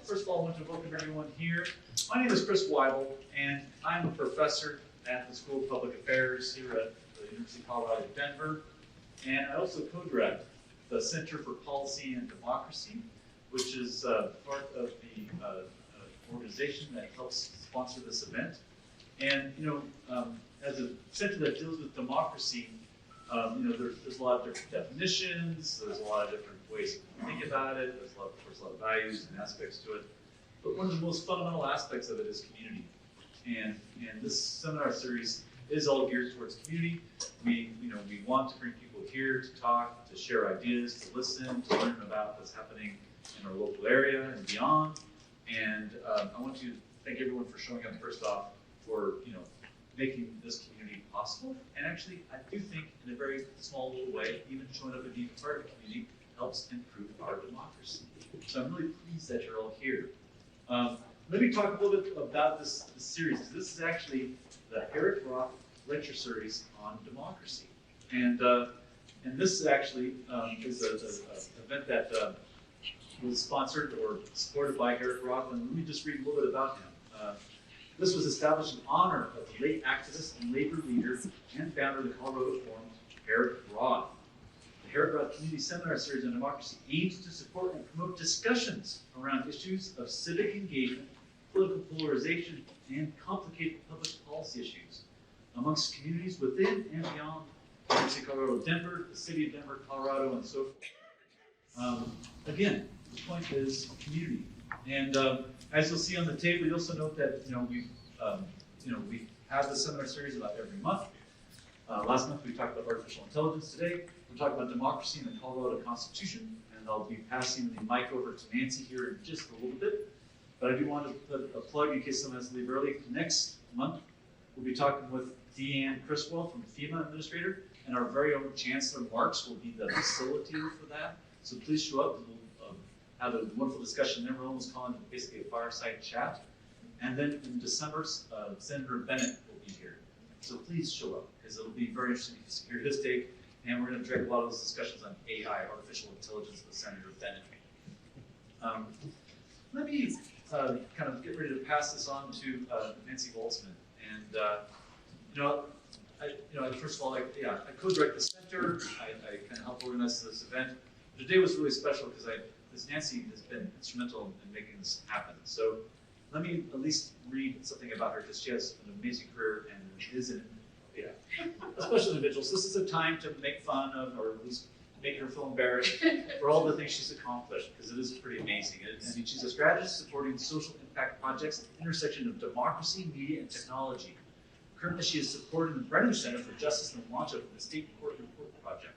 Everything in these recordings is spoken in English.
First of all, I want to welcome everyone here. My name is Chris Weibel, and I'm a professor at the School of Public Affairs here at the University of Colorado Denver. And I also co-direct the Center for Policy and Democracy, which is part of the organization that helps sponsor this event. And, as a center that deals with democracy, there's a lot of different definitions, there's a lot of different ways to think about it, there's of course a lot of values and aspects to it. But one of the most fundamental aspects of it is community. And this seminar series is all geared towards community. We want to bring people here to talk, to share ideas, to listen, to learn about what's happening in our local area and beyond. And I want to thank everyone for showing up first off, for making this community possible. And actually, I do think in a very small little way, even showing up and being part of the community helps improve our democracy. So I'm really pleased that you're all here. Let me talk a little bit about this series. This is actually the Herrick Roth lecture series on democracy. And this is actually is an event that was sponsored or supported by Herrick Roth. And let me just read a little bit about him. This was established in honor of the late activist and labor leader and founder of the Colorado Forum, Herrick Roth. The Herrick Roth Community Seminar Series on Democracy aims to support and promote discussions around issues of civic engagement, political polarization, and complicated public policy issues amongst communities within and beyond the University of Colorado, Denver, the city of Denver, Colorado, and so forth. Again, the point is community. And as you'll see on the table, you'll also note that we have the seminar series about every month. Last month we talked about artificial intelligence. Today we're talking about democracy and the Colorado Constitution, and I'll be passing the mic over to Nancy here in just a little bit. But I do want to put a plug in case someone has to leave early. Next month we'll be talking with Deanne Criswell from FEMA Administrator, and our very own Chancellor Marks will be the facilitator for that. So please show up. We'll have a wonderful discussion. Everyone was calling it basically a fireside chat. And then in December, Senator Bennett will be here. So please show up, because it'll be very interesting to hear his take. And we're going to direct a lot of those discussions on AI, artificial intelligence, with Senator Bennett. Let me kind of get ready to pass this on to Nancy Voltzman. And first of all, I co-direct the center. I kind of help organize this event. Today was really special because Nancy has been instrumental in making this happen. So let me at least read something about her, because she has an amazing career and is a special individual. So this is a time to make fun of, or at least make her feel embarrassed for all the things she's accomplished, because it is pretty amazing. I mean, she's a strategist supporting social impact projects at the intersection of democracy, media, and technology. Currently, she is supporting the Brennan Center for Justice and the launch of the State Court Report Project.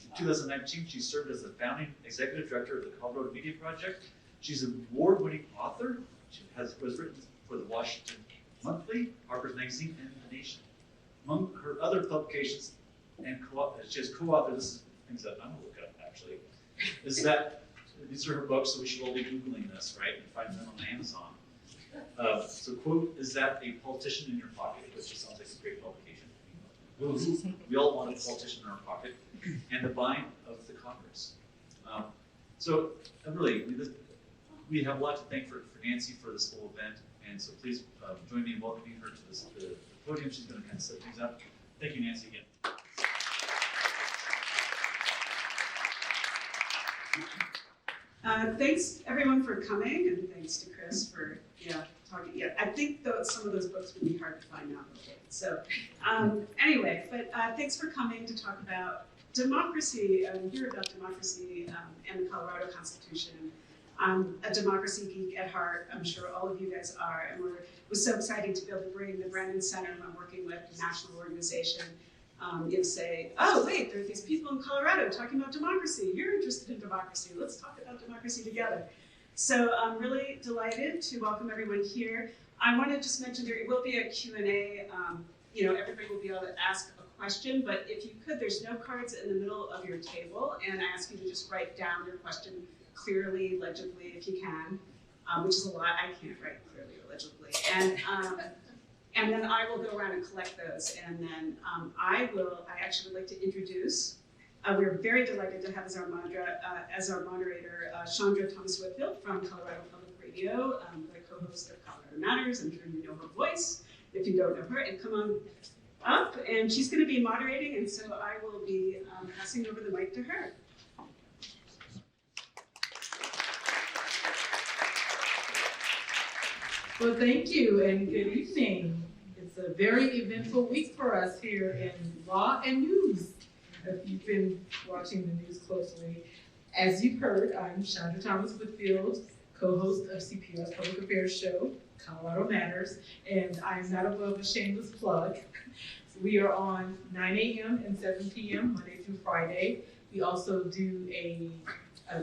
In 2019, she served as the founding executive director of the Colorado Media Project. She's an award-winning author. She was written for the Washington Monthly, Harper's Magazine, and The Nation. Among her other publications, and she has co-authored, this is things that I'm going to look up actually, is that these are her books, so we should all be Googling this, right, and find them on Amazon. So quote, "Is that a politician in your pocket?" Which just sounds like a great publication. We all want a politician in our pocket. And the Bind of the Congress. So really, we have a lot to thank for Nancy for this whole event. And so please join me in welcoming her to the podium. She's going to kind of set things up. Thank you, Nancy, again. Thanks everyone for coming, and thanks to Chris for talking. Yeah, I think some of those books would be hard to find now. So anyway, but thanks for coming to talk about democracy, hear about democracy and the Colorado Constitution. I'm a democracy geek at heart. I'm sure all of you guys are, and it was so exciting to be able to bring the Brennan Center, I'm working with a national organization, and say, oh wait, there are these people in Colorado talking about democracy. You're interested in democracy. Let's talk about democracy together. So I'm really delighted to welcome everyone here. I want to just mention there will be a Q&A. Everybody will be able to ask a question, but if you could, there's no cards in the middle of your table, and I ask you to just write down your question clearly, legibly, if you can, which is a lot. I can't write clearly or legibly. And then I will go around and collect those, and then I actually would like to introduce, we're very delighted to have as our moderator, Chandra Whitfield from Colorado Public Radio, the co-host of Colorado Matters. I'm sure you know her voice. If you don't know her, and come on up, and she's going to be moderating, and so I will be passing over the mic to her. Well, thank you, and good evening. It's a very eventful week for us here in law and news, if you've been watching the news closely. As you've heard, I'm Chandra Whitfield, co-host of CPR's Public Affairs show, Colorado Matters, and I'm not above a shameless plug. We are on 9 a.m. and 7 p.m. Monday through Friday. We also do a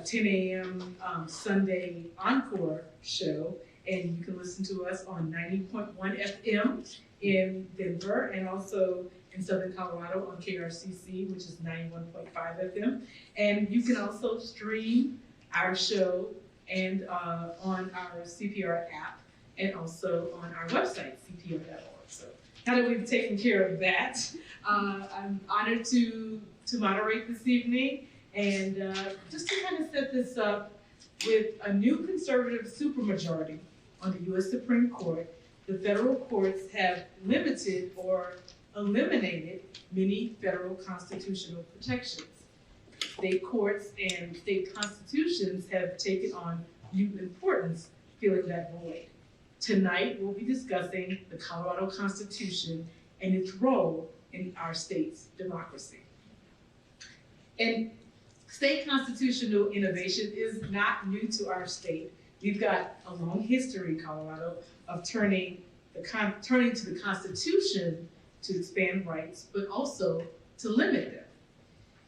10 a.m. Sunday encore show, and you can listen to us on 90.1 FM in Denver and also in Southern Colorado on KRCC, which is 91.5 FM. And you can also stream our show and on our CPR app and also on our website, cpr.org. So now that we've taken care of that, I'm honored to moderate this evening. And just to kind of set this up, with a new conservative supermajority on the U.S. Supreme Court, the federal courts have limited or eliminated many federal constitutional protections. State courts and state constitutions have taken on new importance, filling that void. Tonight, we'll be discussing the Colorado Constitution and its role in our state's democracy. And state constitutional innovation is not new to our state. We've got a long history in Colorado of turning to the Constitution to expand rights, but also to limit them.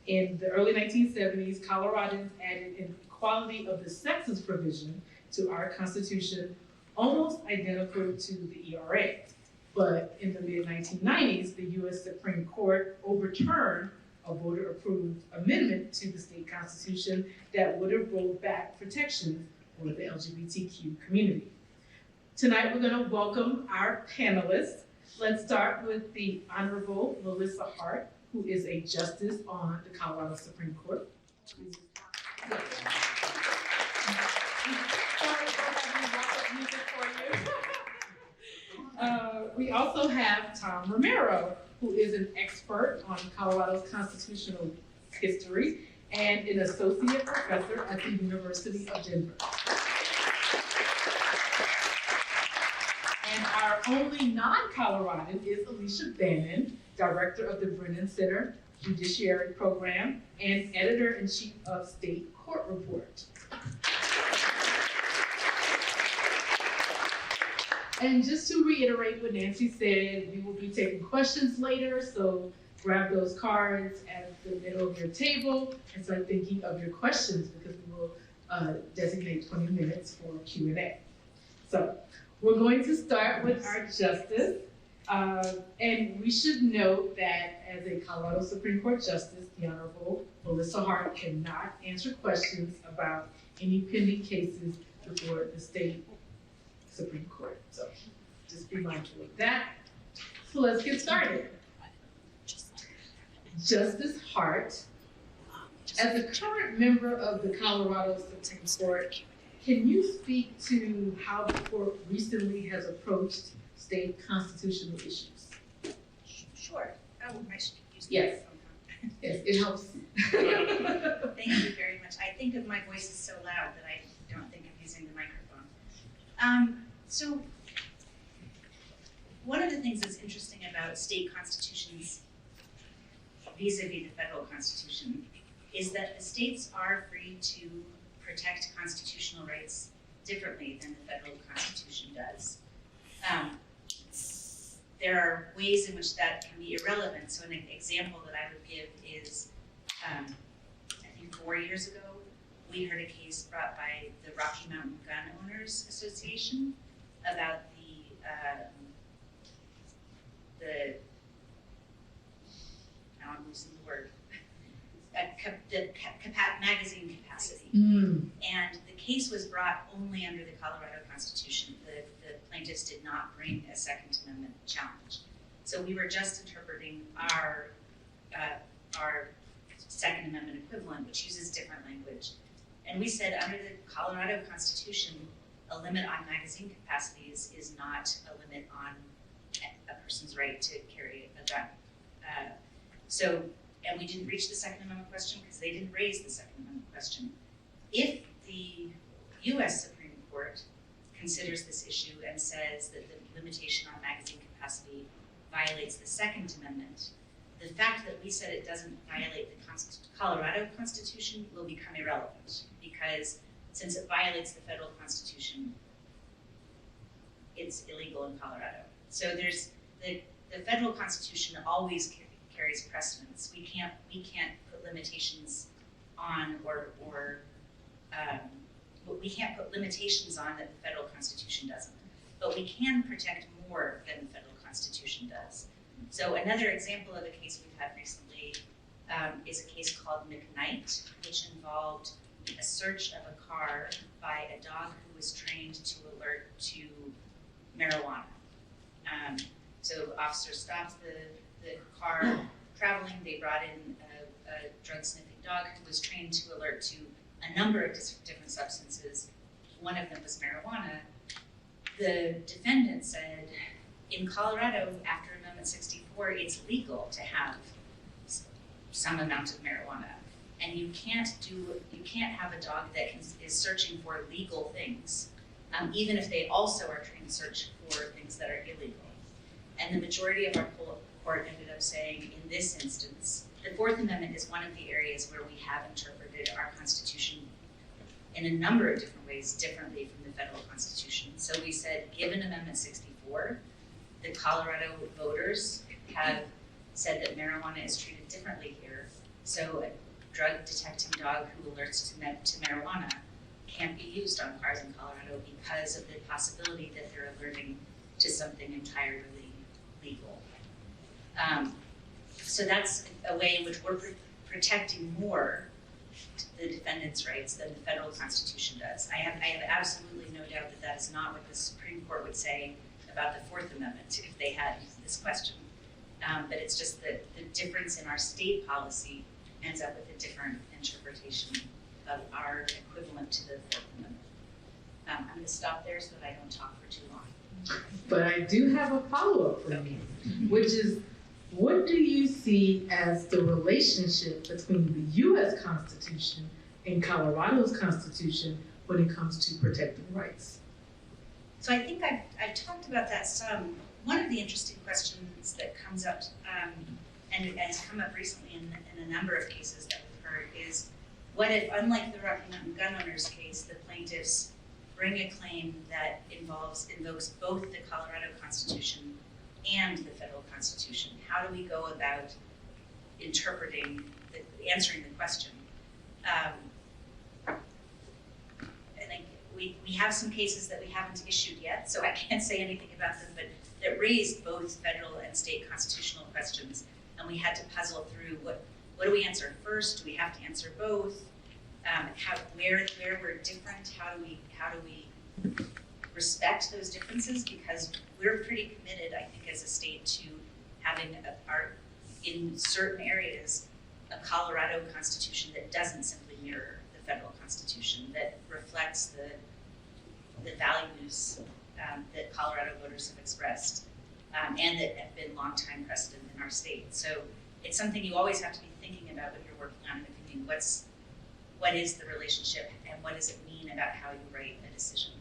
In the early 1970s, Coloradans added an equality of the sexes provision to our Constitution, almost identical to the ERA. But in the mid-1990s, the U.S. Supreme Court overturned a voter-approved amendment to the state constitution that would have rolled back protections for the LGBTQ community. Tonight, we're going to welcome our panelists. Let's start with the Honorable Melissa Hart, who is a justice on the Colorado Supreme Court. We also have Tom Romero, who is an expert on Colorado's constitutional history and an associate professor at the University of Denver. And our only non-Coloradan is Alicia Bannon, director of the Brennan Center, Judiciary Program, and editor-in-chief of State Court Report. And just to reiterate what Nancy said, we will be taking questions later, so grab those cards at the middle of your table and start thinking of your questions, because we will designate 20 minutes for Q&A. So we're going to start with our justice, and we should note that as a Colorado Supreme Court justice, the Honorable Melissa Hart cannot answer questions about any pending cases before the state Supreme Court. So just be mindful of that. So let's get started. Justice Hart, as a current member of the Colorado Supreme Court, can you speak to how the court recently has approached state constitutional issues? Sure. Oh, I should use Yes. the microphone. Yes, it helps. Thank you very much. I think of my voice is so loud that I don't think of using the microphone. So one of the things that's interesting about state constitutions vis-a-vis the federal constitution is that the states are free to protect constitutional rights differently than the federal constitution does. There are ways in which that can be irrelevant. So an example that I would give is, I think 4 years ago, we heard a case brought by the Rocky Mountain Gun Owners Association about now I'm losing the word, magazine capacity. And the case was brought only under the Colorado Constitution. The plaintiffs did not bring a Second Amendment challenge. So we were just interpreting our Second Amendment equivalent, which uses different language. And we said under the Colorado Constitution, a limit on magazine capacity is not a limit on a person's right to carry a gun. And we didn't reach the Second Amendment question because they didn't raise the Second Amendment question. If the US Supreme Court considers this issue and says that the limitation on magazine capacity violates the Second Amendment, the fact that we said it doesn't violate the Colorado Constitution will become irrelevant, because since it violates the federal Constitution, it's illegal in Colorado. So there's the federal Constitution always carries precedence. We can't put limitations on we can't put limitations on that the federal Constitution doesn't. But we can protect more than the federal Constitution does. So another example of a case we've had recently is a case called McKnight, which involved a search of a car by a dog who was trained to alert to marijuana. So officers stopped the car traveling. They brought in a drug sniffing dog who was trained to alert to a number of different substances. One of them was marijuana. The defendant said, in Colorado, after Amendment 64, it's legal to have some amount of marijuana. And you can't have a dog that is searching for legal things, even if they also are trained to search for things that are illegal. And the majority of our court ended up saying, in this instance, the Fourth Amendment is one of the areas where we have interpreted our Constitution in a number of different ways, differently from the federal Constitution. So we said, given Amendment 64, the Colorado voters have said that marijuana is treated differently here. So a drug detecting dog who alerts to marijuana can't be used on cars in Colorado because of the possibility that they're alerting to something entirely legal. So that's a way in which we're protecting more the defendant's rights than the federal Constitution does. I have absolutely no doubt that that is not what the Supreme Court would say about the Fourth Amendment if they had this question. But it's just that the difference in our state policy ends up with a different interpretation of our equivalent to the Fourth Amendment. I'm going to stop there so that I don't talk for too long. But I do have a follow-up for you, which is, what do you see as the relationship between the U.S. Constitution and Colorado's Constitution when it comes to protecting rights? So I think I've talked about that some. One of the interesting questions that comes up, and has come up recently in a number of cases that we've heard, is what if, unlike the Rocky Mountain gun owners case, the plaintiffs bring a claim that invokes both the Colorado Constitution and the federal Constitution? How do we go about answering the question? We have some cases that we haven't issued yet, so I can't say anything about them, but that raised both federal and state constitutional questions, and we had to puzzle through what do we answer first? Do we have to answer both? Where we're different, how do we respect those differences? Because we're pretty committed, I think, as a state to having in certain areas a Colorado Constitution that doesn't simply mirror the federal Constitution, that reflects the values that Colorado voters have expressed and that have been long-time precedent in our state. So it's something you always have to be thinking about when you're working on an opinion. What is the relationship and what does it mean about how you write a decision?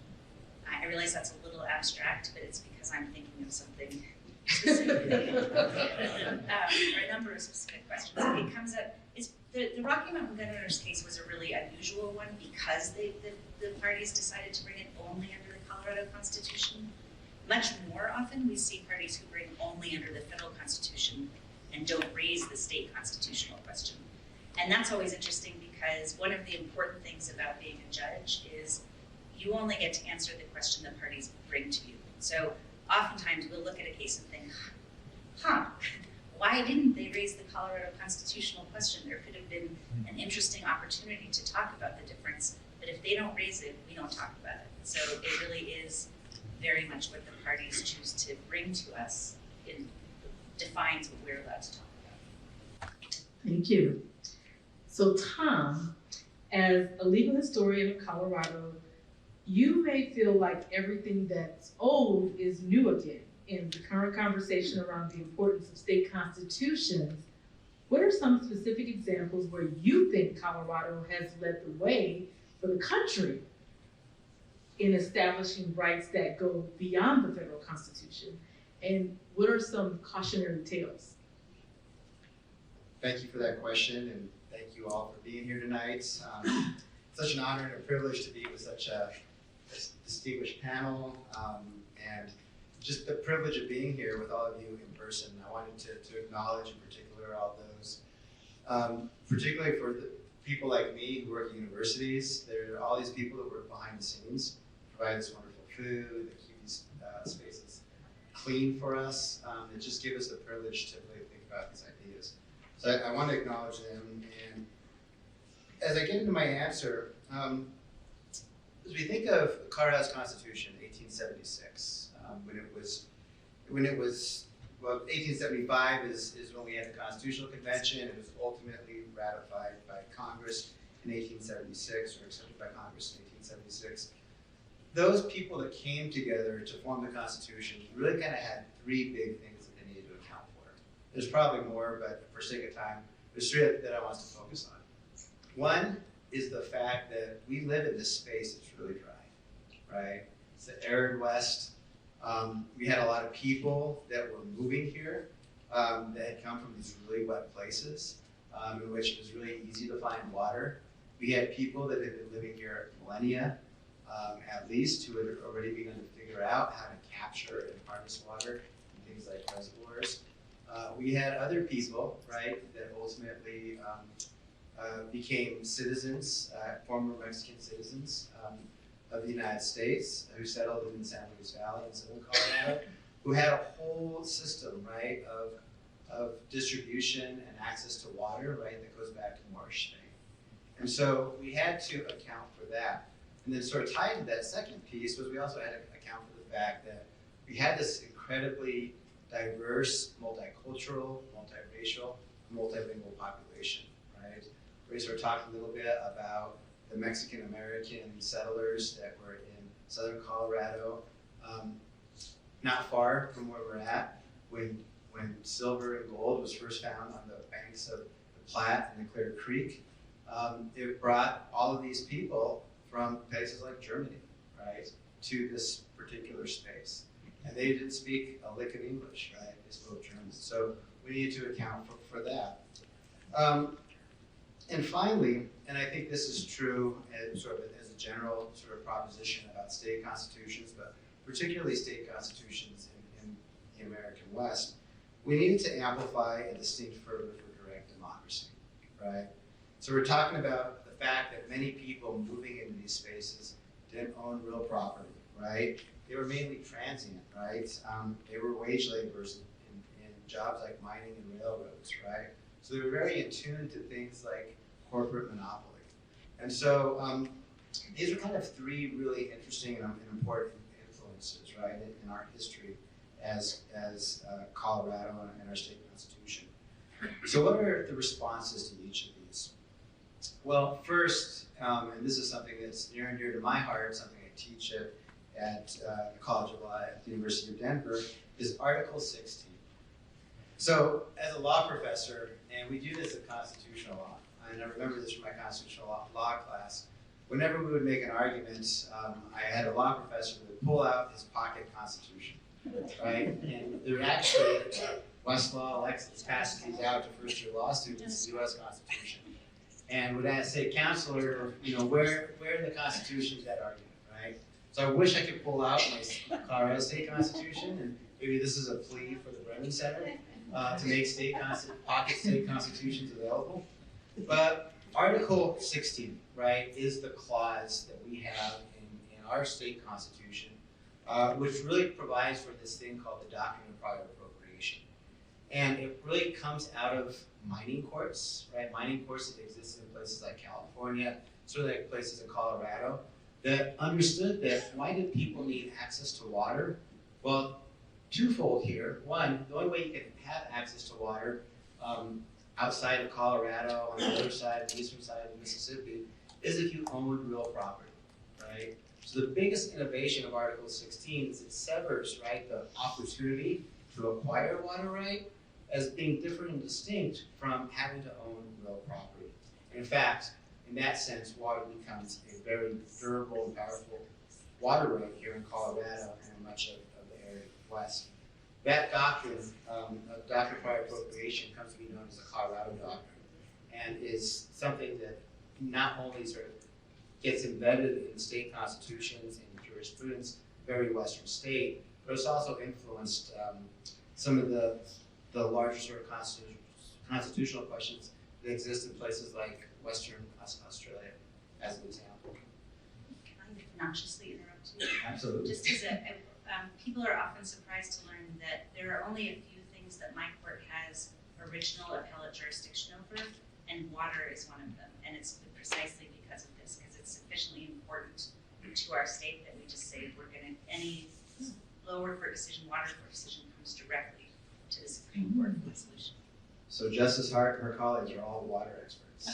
I realize that's a little abstract, but it's because I'm thinking of something specific, or a number of specific questions. It comes up, the Rocky Mountain gun owners case was a really unusual one because the parties decided to bring it only under the Colorado Constitution. Much more often, we see parties who bring only under the federal Constitution and don't raise the state constitutional question. And that's always interesting because one of the important things about being a judge is you only get to answer the question the parties bring to you. So oftentimes we'll look at a case and think, why didn't they raise the Colorado constitutional question? There could have been an interesting opportunity to talk about the difference, but if they don't raise it, we don't talk about it. So it really is very much what the parties choose to bring to us. It defines what we're allowed to talk about. Thank you. So Tom, as a legal historian of Colorado, you may feel like everything that's old is new again. In the current conversation around the importance of state constitutions, what are some specific examples where you think Colorado has led the way for the country in establishing rights that go beyond the federal constitution? And what are some cautionary tales? Thank you for that question, and thank you all for being here tonight. Such an honor and a privilege to be with such a distinguished panel, and just the privilege of being here with all of you in person. I wanted to acknowledge in particular all those, particularly for the people like me who work at universities. There are all these people that work behind the scenes, provide this wonderful food, that keep these spaces clean for us, that just give us the privilege to really think about these ideas. So I want to acknowledge them. And as I get into my answer, as we think of Colorado's Constitution, 1876, when it was, well, 1875 is when we had the Constitutional Convention. It was ultimately ratified by Congress in 1876, or accepted by Congress in 1876. Those people that came together to form the Constitution really kind of had three big things that they needed to account for. There's probably more, but for sake of time, there's three that I want us to focus on. One is the fact that we live in this space that's really dry, right? It's the arid West. We had a lot of people that were moving here that had come from these really wet places in which it was really easy to find water. We had people that had been living here millennia, at least, who had already begun to figure out how to capture and harness water in things like reservoirs. We had other people, right, that ultimately became citizens, former Mexican citizens of the United States, who settled in the San Luis Valley in southern Colorado, who had a whole system, right, of distribution and access to water, right, that goes back to Moorish Spain. And so we had to account for that. And then sort of tied to that second piece was we also had to account for the fact that we had this incredibly diverse, multicultural, multiracial, multilingual population, right? We sort of talked a little bit about the Mexican-American settlers that were in southern Colorado, not far from where we're at, when silver and gold was first found on the banks of the Platte and the Clear Creek. It brought all of these people from places like Germany, right, to this particular space. And they didn't speak a lick of English, right? They spoke German. So we need to account for that. And finally, and I think this is true as sort of as a general sort of proposition about state constitutions, but particularly state constitutions in the American West, we needed to amplify a distinct fervor for direct democracy, right? So we're talking about the fact that many people moving into these spaces didn't own real property, right? They were mainly transient, right? They were wage laborers in jobs like mining and railroads, right? So they were very in tune to things like corporate monopoly. And so these are kind of three really interesting and important influences, right, in our history as Colorado and our state constitution. So what are the responses to each of these? Well, first, and this is something that's near and dear to my heart, something I teach at the College of Law at the University of Denver, is Article 16. So as a law professor, and we do this in constitutional law, and I remember this from my constitutional law class, whenever we would make an argument, I had a law professor who would pull out his pocket constitution, right? And there actually, Westlaw passes these out to first-year law students, the U.S. Constitution, and would say, counselor, where in the Constitution is that argument, right? So I wish I could pull out my Colorado State Constitution, and maybe this is a plea for the Brennan Center to make pocket state constitutions available. But Article 16, right, is the clause that we have in our state constitution, which really provides for this thing called the doctrine of prior appropriation. And it really comes out of mining courts, right? Mining courts that existed in places like California, sort of like places in Colorado, that understood that why did people need access to water? Well, twofold here. One, the only way you can have access to water outside of Colorado, on the other side, the eastern side of Mississippi, is if you own real property, right? right? So the biggest innovation of Article 16 is it severs, right, the opportunity to acquire water right as being different and distinct from having to own real property. And in fact, in that sense, water becomes a very durable and powerful water right here in Colorado and in much of the area west. That doctrine, doctrine of prior appropriation, comes to be known as the Colorado Doctrine, and is something that not only sort of gets embedded in state constitutions and jurisprudence, very Western state, but it's also influenced some of the larger sort of constitutional questions that exist in places like Western Australia, as an example. Can I obnoxiously interrupt you? Absolutely. Just as people are often surprised to learn that there are only a few things that my court has original appellate jurisdiction over, and water is one of them. And it's precisely because of this, because it's sufficiently important to our state that we just say we're going to, any lower court decision, water court decision comes directly to the Supreme Court resolution. So Justice Hart and her colleagues are all water experts.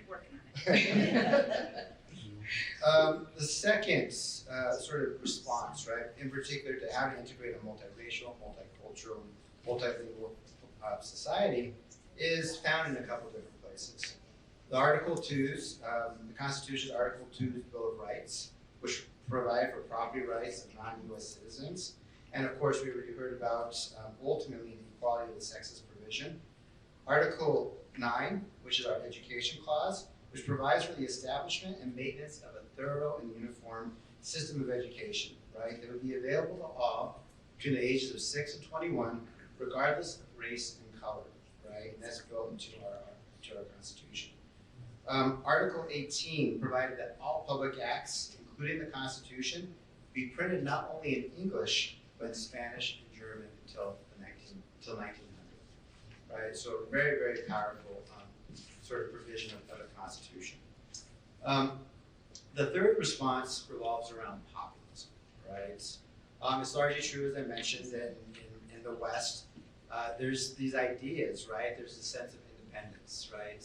Working on it. The second sort of response, right, in particular to how to integrate a multiracial, multicultural, multilingual society is found in a couple different places. The Article 2s, the Constitution's Article 2's Bill of Rights, which provide for property rights of non-U.S. citizens. And of course, we already heard about ultimately the equality of the sexes provision. Article 9, which is our Education Clause, which provides for the establishment and maintenance of a thorough and uniform system of education, right, that would be available to all between the ages of 6 and 21, regardless of race and color, right? And that's built into our Constitution. Article 18 provided that all public acts, including the Constitution, be printed not only in English, but in Spanish and German until 1900, right? So a very, very powerful sort of provision of the Constitution. The third response revolves around populism, right? It's largely true, as I mentioned, that in the West, there's these ideas, right? There's a sense of independence, right?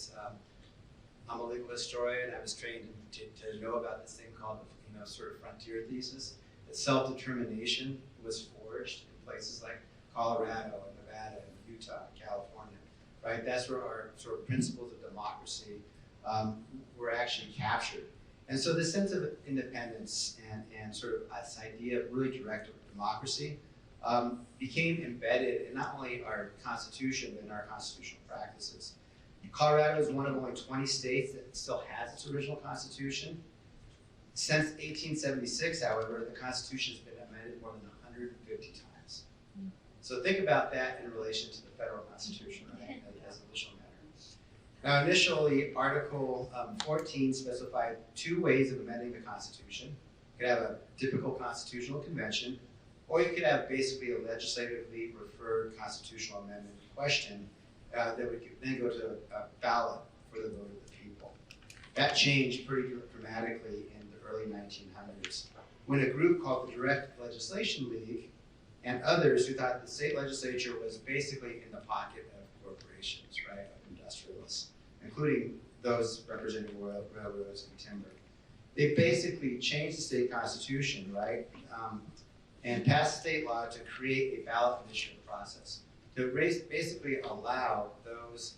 I'm a legal historian. I was trained to know about this thing called, sort of frontier thesis. That self-determination was forged in places like Colorado and Nevada and Utah and California, right? That's where our sort of principles of democracy were actually captured. And so this sense of independence and sort of this idea of really direct democracy became embedded in not only our Constitution, but in our constitutional practices. Colorado is one of only 20 states that still has its original Constitution. Since 1876, however, the Constitution has been amended more than 150 times. So think about that in relation to the federal Constitution, right, as an additional matter. Now, initially, Article 14 specified two ways of amending the Constitution. You could have a typical constitutional convention, or you could have basically a legislatively referred constitutional amendment question that would then go to a ballot for the vote of the people. That changed pretty dramatically in the early 1900s, when a group called the Direct Legislation League and others who thought the state legislature was basically in the pocket of corporations, right, of industrialists, including those representing railroads and timber. They basically changed the state constitution, right, and passed state law to create a ballot initiative process to basically allow those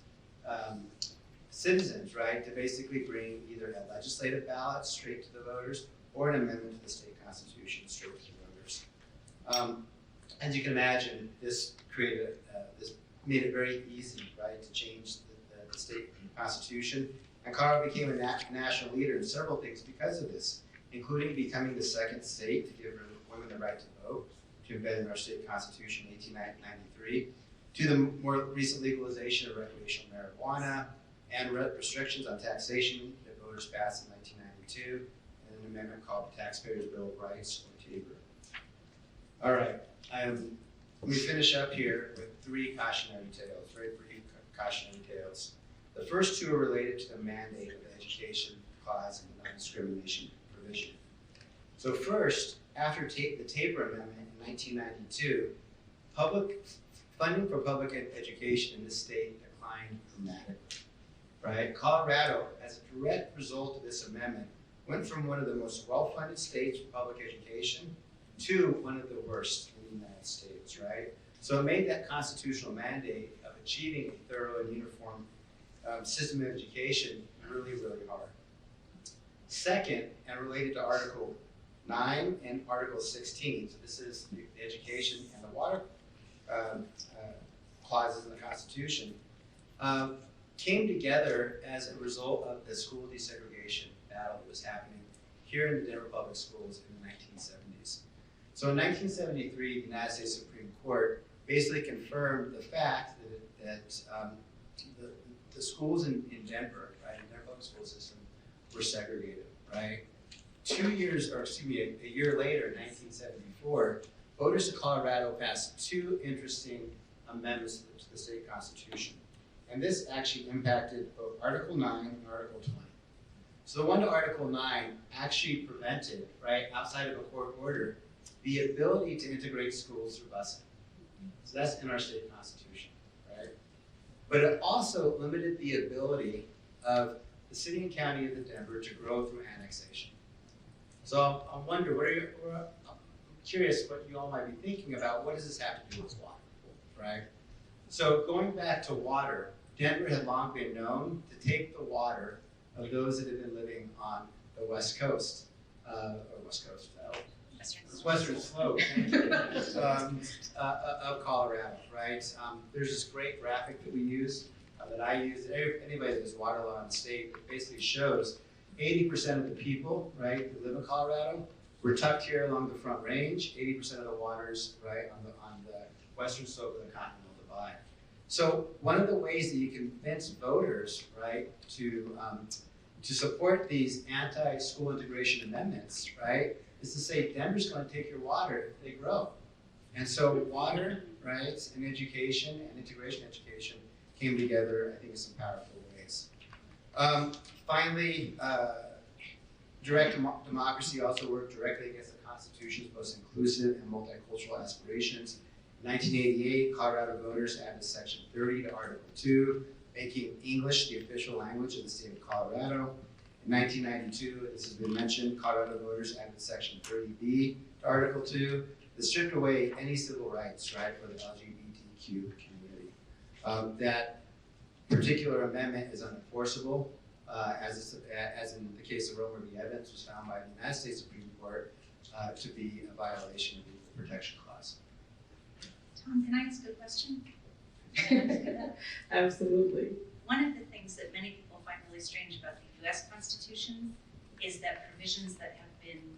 citizens, right, to basically bring either a legislative ballot straight to the voters or an amendment to the state constitution straight to the voters. As you can imagine, this created this made it very easy, right, to change the state constitution. And Colorado became a national leader in several things because of this, including becoming the second state to give women the right to vote, to embed in our state constitution in 1893, to the more recent legalization of recreational marijuana and restrictions on taxation that voters passed in 1992, and an amendment called the Taxpayers' Bill of Rights, or TABOR. All right, let me finish up here with three cautionary tales, very brief cautionary tales. The first two are related to the mandate of the Education Clause and the non-discrimination provision. So first, after the TABOR Amendment in 1992, funding for public education in this state declined dramatically. right? Colorado, as a direct result of this amendment, went from one of the most well-funded states for public education to one of the worst in the United States, right? So it made that constitutional mandate of achieving a thorough and uniform system of education really, really hard. Second, and related to Article 9 and Article 16, so this is the education and the water clauses in the Constitution, came together as a result of the school desegregation battle that was happening here in the Denver Public Schools in the 1970s. So in 1973, the United States Supreme Court basically confirmed the fact that the schools in Denver, right, in their public school system, were segregated, right? A year later, in 1974, voters of Colorado passed two interesting amendments to the state constitution. And this actually impacted both Article 9 and Article 20. So the one to Article 9 actually prevented, right, outside of a court order, the ability to integrate schools through busing. So that's in our state constitution, right? But it also limited the ability of the city and county of Denver to grow through annexation. So I wonder, I'm curious what you all might be thinking about. What does this have to do with water, right? So going back to water, Denver had long been known to take the water of those that had been living on the western slope of Colorado, right? There's this great graphic that we use, that I use. Anybody that does water law in the state, it basically shows 80% of the people, right, that live in Colorado, were tucked here along the Front Range. 80% of the waters, right, on the western slope of the Continental Divide. So one of the ways that you convince voters, right, to support these anti-school integration amendments, right, is to say Denver's going to take your water if they grow. And so water, right, and education and integration education came together, I think, in some powerful ways. Finally, direct democracy also worked directly against the Constitution's most inclusive and multicultural aspirations. In 1988, Colorado voters added Section 30 to Article 2, making English the official language of the state of Colorado. In 1992, this has been mentioned, Colorado voters added Section 30B to Article 2 that stripped away any civil rights, right, for the LGBTQ community. That particular amendment is unenforceable, as in the case of Romero v. Evans, was found by the United States Supreme Court to be a violation of the Protection Clause. Tom, can I ask a question? Absolutely. One of the things that many people find really strange about the U.S. Constitution is that provisions that have been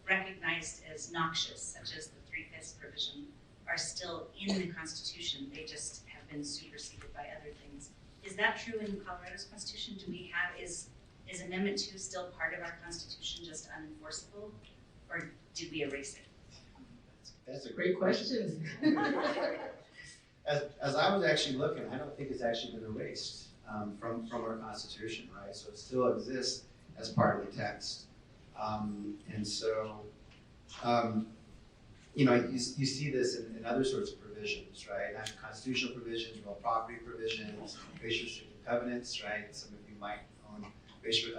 recognized as noxious, such as the 3/5 provision, are still in the Constitution. They just have been superseded by other things. Is that true in Colorado's Constitution? Do we have, is Amendment 2 still part of our Constitution, just unenforceable, or did we erase it? That's a Great question. As I was actually looking, I don't think it's actually been erased from our Constitution, right? So it still exists as part of the text. And so, you know, you see this in other sorts of provisions, right? National constitutional provisions, real property provisions, racial restricted covenants, right? Some of you might own racial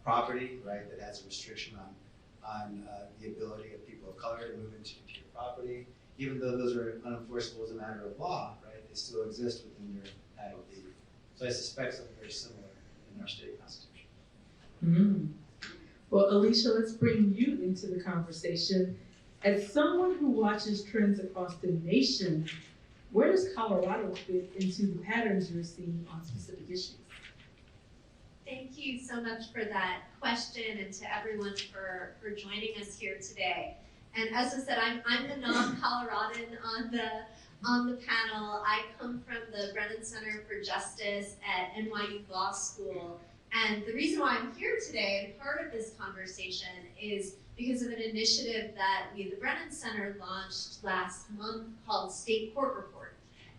property, right, that has a restriction on the ability of people of color to move into your property. Even though those are unenforceable as a matter of law, right, they still exist within your title deed. So I suspect something very similar in our state constitution. Mm-hmm. Well, Alicia, let's bring you into the conversation. As someone who watches trends across the nation, where does Colorado fit into the patterns you're seeing on specific issues? Thank you so much for that question, and to everyone for joining us here today. And as I said, I'm the non-Coloradan on the panel. I come from the Brennan Center for Justice at NYU Law School. And the reason why I'm here today and part of this conversation is because of an initiative that we at the Brennan Center launched last month called State Court Report.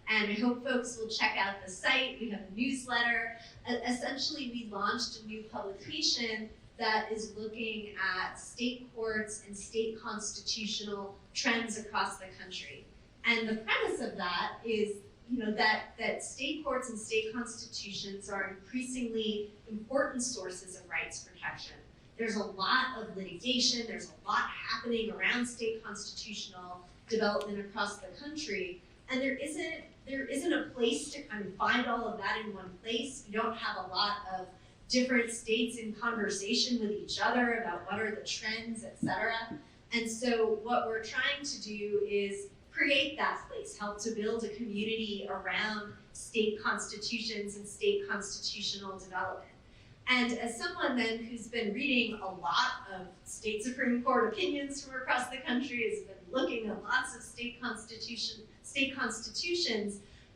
And I hope folks will check out the site. We have a newsletter. Essentially, we launched a new publication that is looking at state courts and state constitutional trends across the country. And the premise of that is that state courts and state constitutions are increasingly important sources of rights protection. There's a lot of litigation, there's a lot happening around state constitutional development across the country, and there isn't a place to kind of find all of that in one place. You don't have a lot of different states in conversation with each other about what are the trends, et cetera. And so what we're trying to do is create that place, help to build a community around state constitutions and state constitutional development. And as someone then who's been reading a lot of state Supreme Court opinions from across the country, has been looking at lots of state constitutions,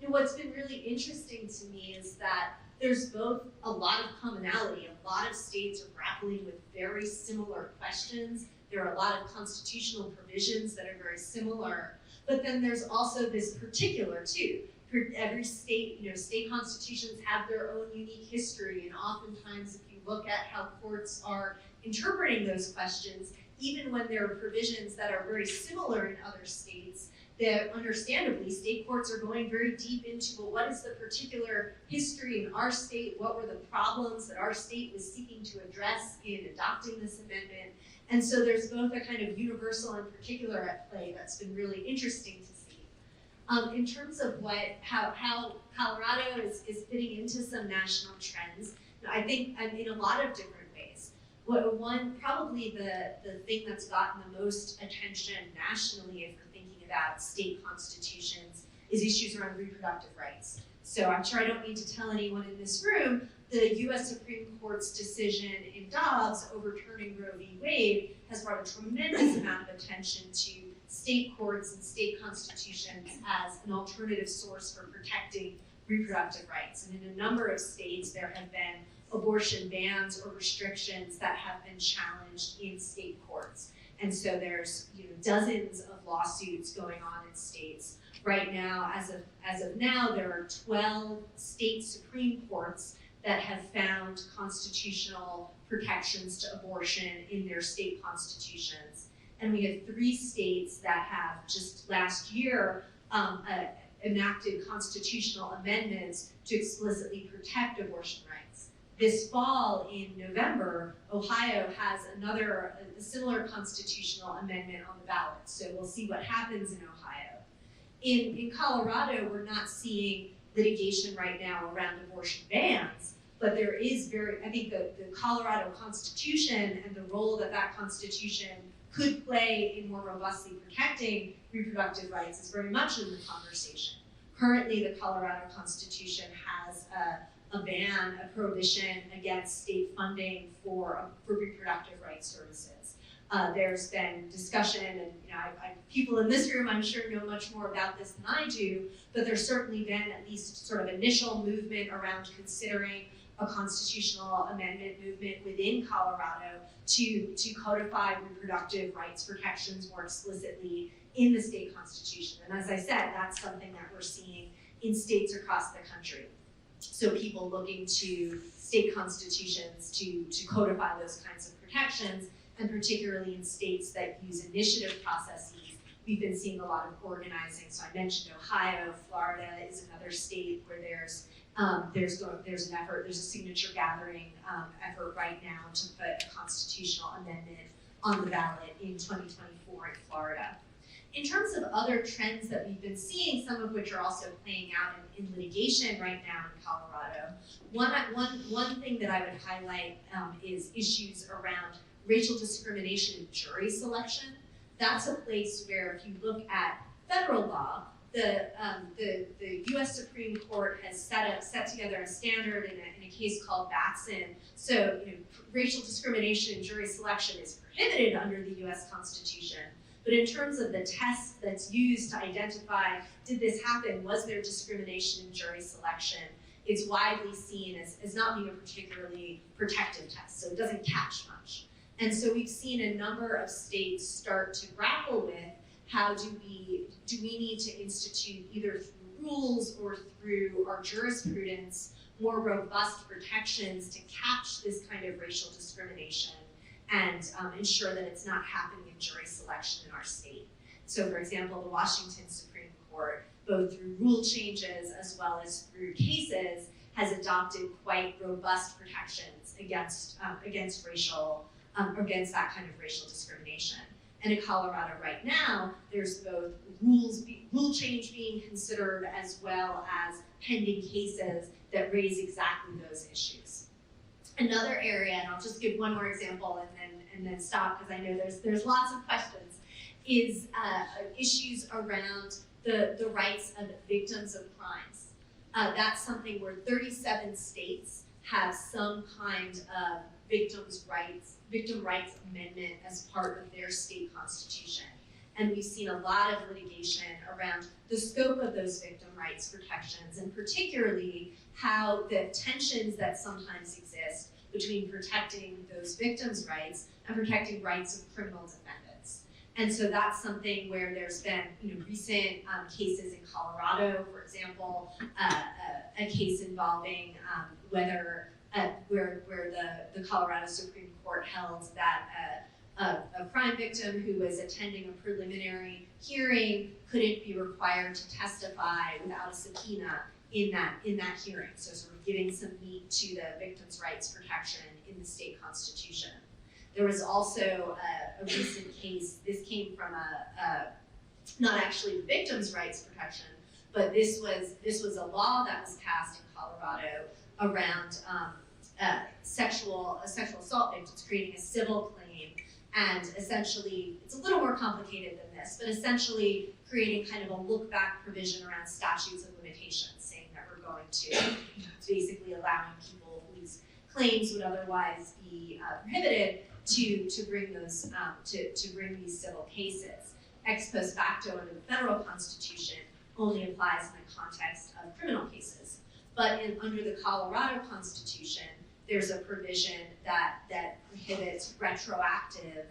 what's been really interesting to me is that there's both a lot of commonality. A lot of states are grappling with very similar questions. There are a lot of constitutional provisions that are very similar, but then there's also this particular too. Every state, state constitutions have their own unique history, and oftentimes if you look at how courts are interpreting those questions, even when there are provisions that are very similar in other states, that understandably state courts are going very deep into, well, what is the particular history in our state? What were the problems that our state was seeking to address in adopting this amendment? And so there's both a kind of universal and particular at play that's been really interesting to see. In terms of how Colorado is fitting into some national trends, I think in a lot of different ways. Probably the thing that's gotten the most attention nationally, if we're thinking about state constitutions, is issues around reproductive rights. So I'm sure I don't need to tell anyone in this room, the US Supreme Court's decision in Dobbs overturning Roe v. Wade has brought a tremendous amount of attention to state courts and state constitutions as an alternative source for protecting reproductive rights. And in a number of states, there have been abortion bans or restrictions that have been challenged in state courts. And so there's dozens of lawsuits going on in states. Right now, as of now, there are 12 state Supreme Courts that have found constitutional protections to abortion in their state constitutions. And we have 3 states that have just last year enacted constitutional amendments to explicitly protect abortion rights. This fall, in November, Ohio has a similar constitutional amendment on the ballot. So we'll see what happens in Ohio. In Colorado, we're not seeing litigation right now around abortion bans, but there is I think the Colorado Constitution and the role that Constitution could play in more robustly protecting reproductive rights is very much in the conversation. Currently, the Colorado Constitution has a ban, a prohibition against state funding for reproductive rights services. There's been discussion, and people in this room I'm sure know much more about this than I do, but there's certainly been at least sort of initial movement around considering a constitutional amendment movement within Colorado to codify reproductive rights protections more explicitly in the state constitution. And as I said, that's something that we're seeing in states across the country. So people looking to state constitutions to codify those kinds of protections, and particularly in states that use initiative processes, we've been seeing a lot of organizing. So I mentioned Ohio, Florida is another state where there's an effort, there's a signature gathering effort right now to put a constitutional amendment on the ballot in 2024 in Florida. In terms of other trends that we've been seeing, some of which are also playing out in litigation right now in Colorado, one thing that I would highlight is issues around racial discrimination in jury selection. That's a place where if you look at federal law, the U.S. Supreme Court has set together a standard in a case called Batson. So racial discrimination in jury selection is prohibited under the U.S. Constitution. But in terms of the test that's used to identify, did this happen, was there discrimination in jury selection, it's widely seen as not being a particularly protective test, so it doesn't catch much. And so we've seen a number of states start to grapple with how do we need to institute, either through rules or through our jurisprudence, more robust protections to catch this kind of racial discrimination and ensure that it's not happening in jury selection in our state. So for example, the Washington Supreme Court both through rule changes as well as through cases, has adopted quite robust protections against against that kind of racial discrimination. And in Colorado right now, there's both rule change being considered as well as pending cases that raise exactly those issues. Another area, and I'll just give one more example and then stop because I know there's lots of questions, is issues around the rights of victims of crimes. That's something where 37 states have some kind of victim rights amendment as part of their state constitution. And we've seen a lot of litigation around the scope of those victim rights protections, and particularly how the tensions that sometimes exist between protecting those victims' rights and protecting rights of criminal defendants. And so that's something where there's been recent cases in Colorado, for example, a case involving where the Colorado Supreme Court held that a crime victim who was attending a preliminary hearing couldn't be required to testify without a subpoena in that hearing. So sort of giving some meat to the victim's rights protection in the state constitution. There was also a recent case, this came from not actually the victim's rights protection, but this was a law that was passed in Colorado around sexual assault victims, creating a civil claim, and essentially, it's a little more complicated than this, but essentially creating kind of a look-back provision around statutes of limitations, saying that we're going to basically allowing people whose claims would otherwise be prohibited to bring those to bring these civil cases. Ex post facto under the federal constitution only applies in the context of criminal cases, but under the Colorado Constitution, there's a provision that prohibits retroactive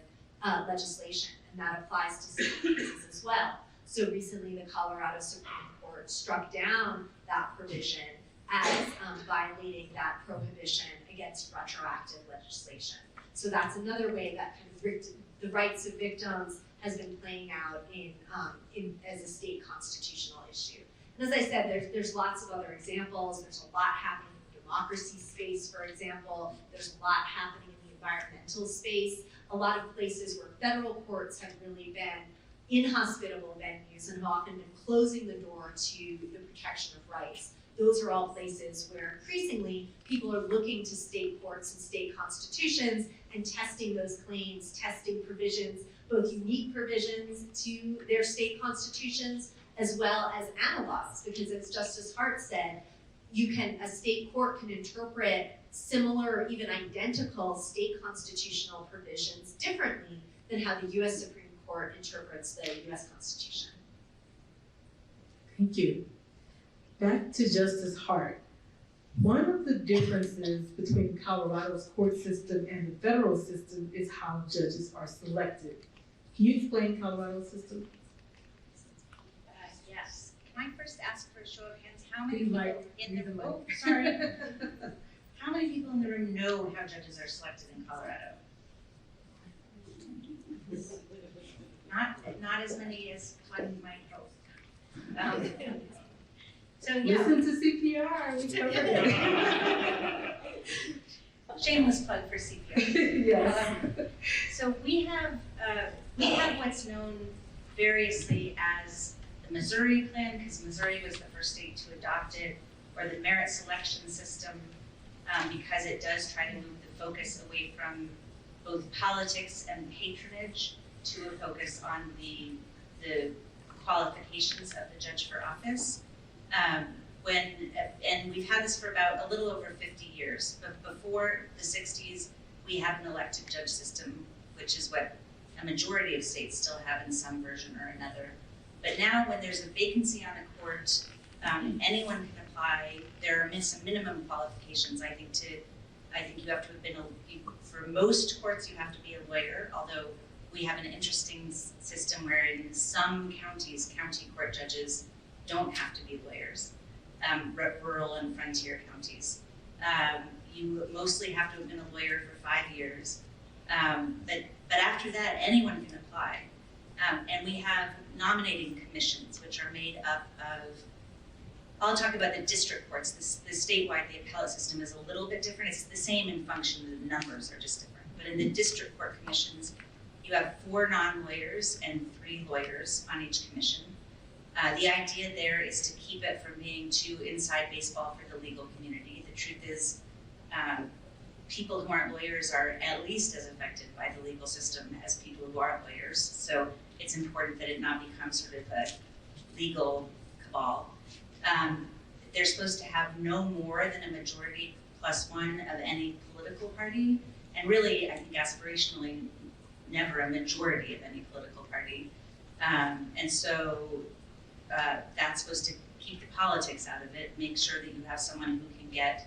legislation, and that applies to civil cases as well. So recently, the Colorado Supreme Court struck down that provision as violating that prohibition against retroactive legislation. So that's another way that kind of the rights of victims has been playing out as a state constitutional issue. And as I said, there's lots of other examples. There's a lot happening in the democracy space, for example. There's a lot happening in the environmental space. A lot of places where federal courts have really been inhospitable venues and have often been closing the door to the protection of rights. Those are all places where increasingly people are looking to state courts and state constitutions and testing those claims, testing provisions, both unique provisions to their state constitutions as well as analogs, because as Justice Hart said, a state court can interpret similar or even identical state constitutional provisions differently than how the US Supreme Court interprets the US Constitution. Thank you. Back to Justice Hart. One of the differences between Colorado's court system and the federal system is how judges are selected. Can you explain Colorado's system? Yes. Can I first ask for a show of hands? How many people in the room? Oh, sorry. How many people in the room know how judges are selected in Colorado? Not as many as one might hope. So yeah. Listen to CPR. We covered it. Shameless plug for CPR. Yes. So we have what's known variously as the Missouri plan, because Missouri was the first state to adopt it, or the merit selection system, because it does try to move the focus away from both politics and patronage to a focus on the qualifications of the judge for office. And we've had this for about a little over 50 years, but before the 60s, we had an elected judge system, which is what a majority of states still have in some version or another. But now when there's a vacancy on a court, anyone can apply. There are some minimum qualifications. I think you have to have been, for most courts, you have to be a lawyer, although we have an interesting system where in some counties, county court judges don't have to be lawyers, rural and frontier counties. You mostly have to have been a lawyer for 5 years, but after that, anyone can apply. And we have nominating commissions, which are made up of, I'll talk about the district courts. The statewide, the appellate system is a little bit different. It's the same in function, the numbers are just different. But in the district court commissions, you have 4 non-lawyers and 3 lawyers on each commission. The idea there is to keep it from being too inside baseball for the legal community. The truth is, people who aren't lawyers are at least as affected by the legal system as people who are lawyers. So it's important that it not become sort of a legal cabal. They're supposed to have no more than a majority +1 of any political party, and really, I think aspirationally, never a majority of any political party. And so that's supposed to keep the politics out of it, make sure that you have someone who can get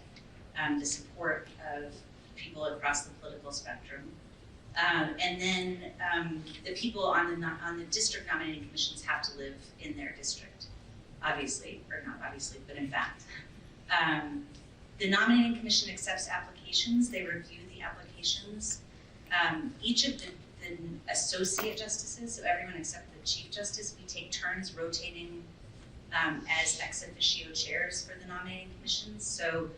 the support of people across the political spectrum. And then the people on the district nominating commissions have to live in their district, obviously, or not obviously, but in fact. The nominating commission accepts applications, they review the applications. Each of the associate justices, so everyone except the chief justice, we take turns rotating as ex officio chairs for the nominating commissions. So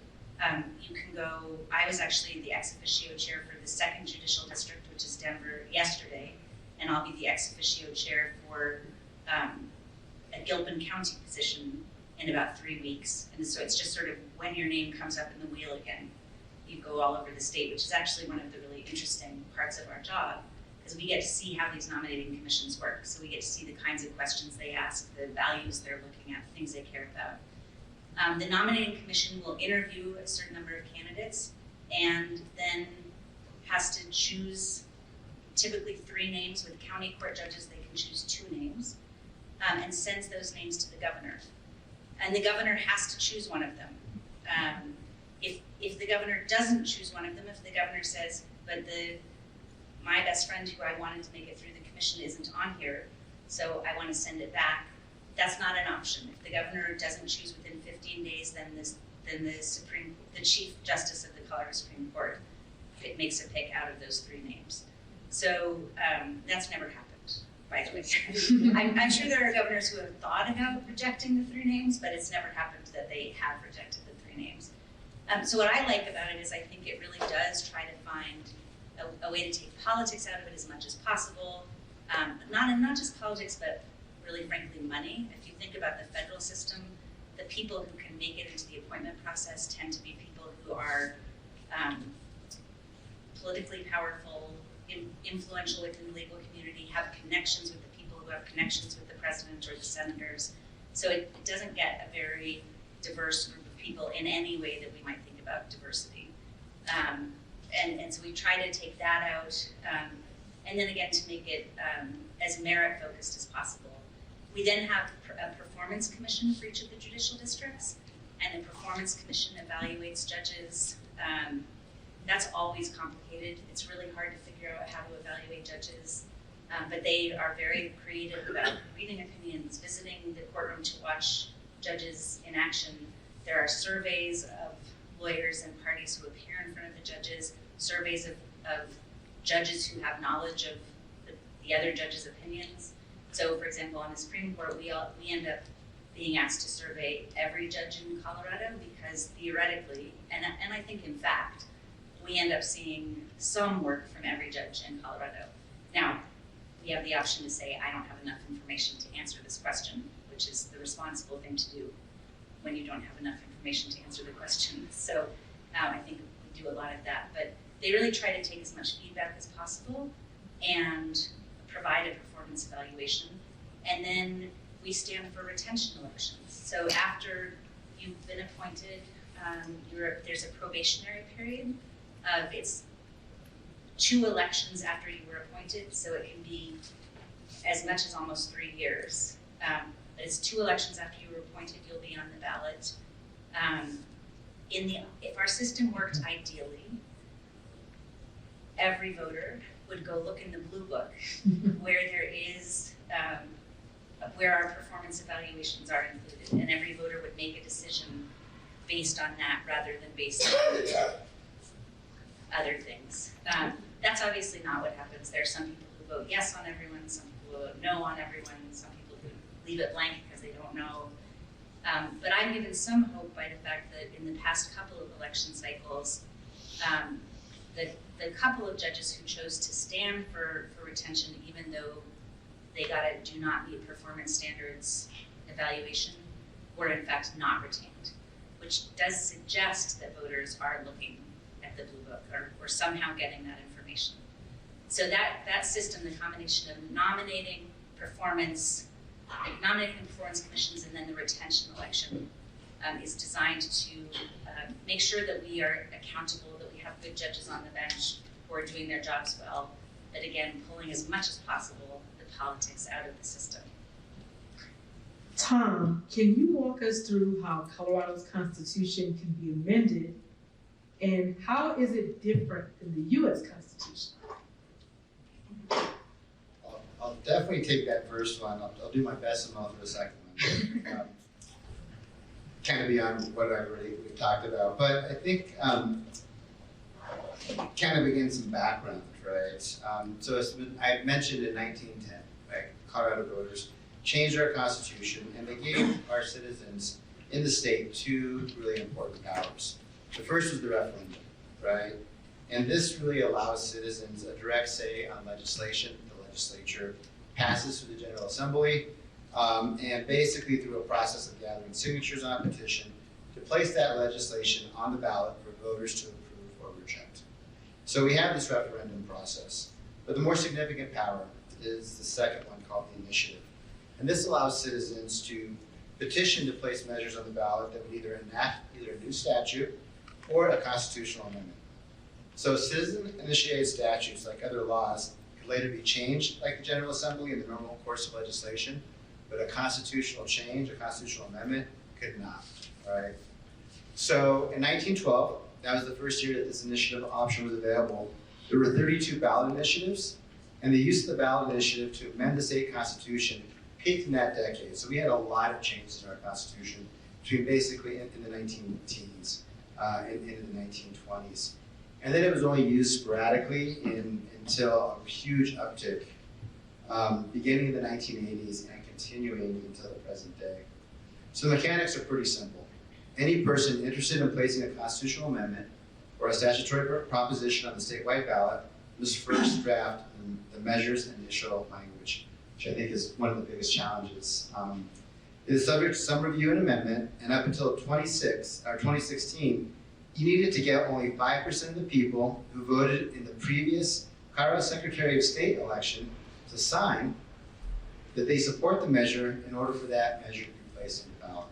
you can go, I was actually the ex officio chair for the 2nd Judicial District, which is Denver, yesterday, and I'll be the ex officio chair for a Gilpin County position in about 3 weeks. And so it's just sort of when your name comes up in the wheel again, you go all over the state, which is actually one of the really interesting parts of our job, because we get to see how these nominating commissions work. So we get to see the kinds of questions they ask, the values they're looking at, things they care about. The nominating commission will interview a certain number of candidates and then has to choose typically 3 names. With county court judges, they can choose 2 names, and sends those names to the governor. And the governor has to choose one of them. If the governor doesn't choose one of them, if the governor says, but my best friend who I wanted to make it through the commission isn't on here, so I want to send it back, that's not an option. If the governor doesn't choose within 15 days, then the Chief Justice of the Colorado Supreme Court makes a pick out of those 3 names. So that's never happened, by the way. I'm sure there are governors who have thought about rejecting the 3 names, but it's never happened that they have rejected the 3 names. So what I like about it is I think it really does try to find a way to take politics out of it as much as possible. Not just politics, but really frankly money. If you think about the federal system, the people who can make it into the appointment process tend to be people who are politically powerful, influential within the legal community, have connections with the people who have connections with the president or the senators. So it doesn't get a very diverse group of people in any way that we might think about diversity. And so we try to take that out, and then again to make it as merit focused as possible. We then have a performance commission for each of the judicial districts, and the performance commission evaluates judges. That's always complicated. It's really hard to figure out how to evaluate judges, but they are very creative about reading opinions, visiting the courtroom to watch judges in action. There are surveys of lawyers and parties who appear in front of the judges, surveys of judges who have knowledge of the other judges' opinions. So, for example, on the Supreme Court, we end up being asked to survey every judge in Colorado because theoretically, and I think in fact, we end up seeing some work from every judge in Colorado. Now, we have the option to say, I don't have enough information to answer this question, which is the responsible thing to do when you don't have enough information to answer the question. So I think we do a lot of that, but they really try to take as much feedback as possible and provide a performance evaluation. And then we stand for retention elections. So after you've been appointed, there's a probationary period of it's 2 elections after you were appointed, so it can be as much as almost 3 years. But it's 2 elections after you were appointed, you'll be on the ballot. If our system worked ideally, every voter would go look in the blue book where there is, where our performance evaluations are included, and every voter would make a decision based on that rather than based on other things. That's obviously not what happens. There are some people people vote yes on everyone, some people vote no on everyone, some people leave it blank because they don't know. But I'm given some hope by the fact that in the past couple of election cycles, the couple of judges who chose to stand for retention, even though they got a do not meet performance standards evaluation, were in fact not retained, which does suggest that voters are looking at the Blue Book or somehow getting that information. So that system, the combination of nominating performance commissions and then the retention election is designed to make sure that we are accountable, that we have good judges on the bench who are doing their jobs well, but again, pulling as much as possible the politics out of the system. Tom, can you walk us through how Colorado's Constitution can be amended, and how is it different than the U.S. Constitution? I'll definitely take that first one. I'll do my best and I'll do the second one. Kind of beyond what we've talked about, but I think kind of begin some background, right? So I mentioned in 1910, right, Colorado voters changed our constitution and they gave our citizens in the state two really important powers. The first was the referendum, right? And this really allows citizens a direct say on legislation. The legislature passes through the General Assembly, and basically through a process of gathering signatures on a petition to place that legislation on the ballot for voters to approve or reject. So we have this referendum process, but the more significant power is the second one called the initiative. And this allows citizens to petition to place measures on the ballot that would either enact either a new statute or a constitutional amendment. So citizen-initiated statutes, like other laws, could later be changed like the General Assembly in the normal course of legislation, but a constitutional change, a constitutional amendment, could not, right? So in 1912, that was the first year that this initiative option was available. There were 32 ballot initiatives, and the use of the ballot initiative to amend the state constitution peaked in that decade. So we had a lot of changes in our constitution between basically in the 19-teens and into the 1920s. And then it was only used sporadically until a huge uptick beginning in the 1980s and continuing until the present day. So the mechanics are pretty simple. Any person interested in placing a constitutional amendment or a statutory proposition on the statewide ballot must first draft the measure's initial language, which I think is one of the biggest challenges. It is subject to some review and amendment, and up until 2016, you needed to get only 5% of the people who voted in the previous Colorado Secretary of State election to sign that they support the measure in order for that measure to be placed on the ballot.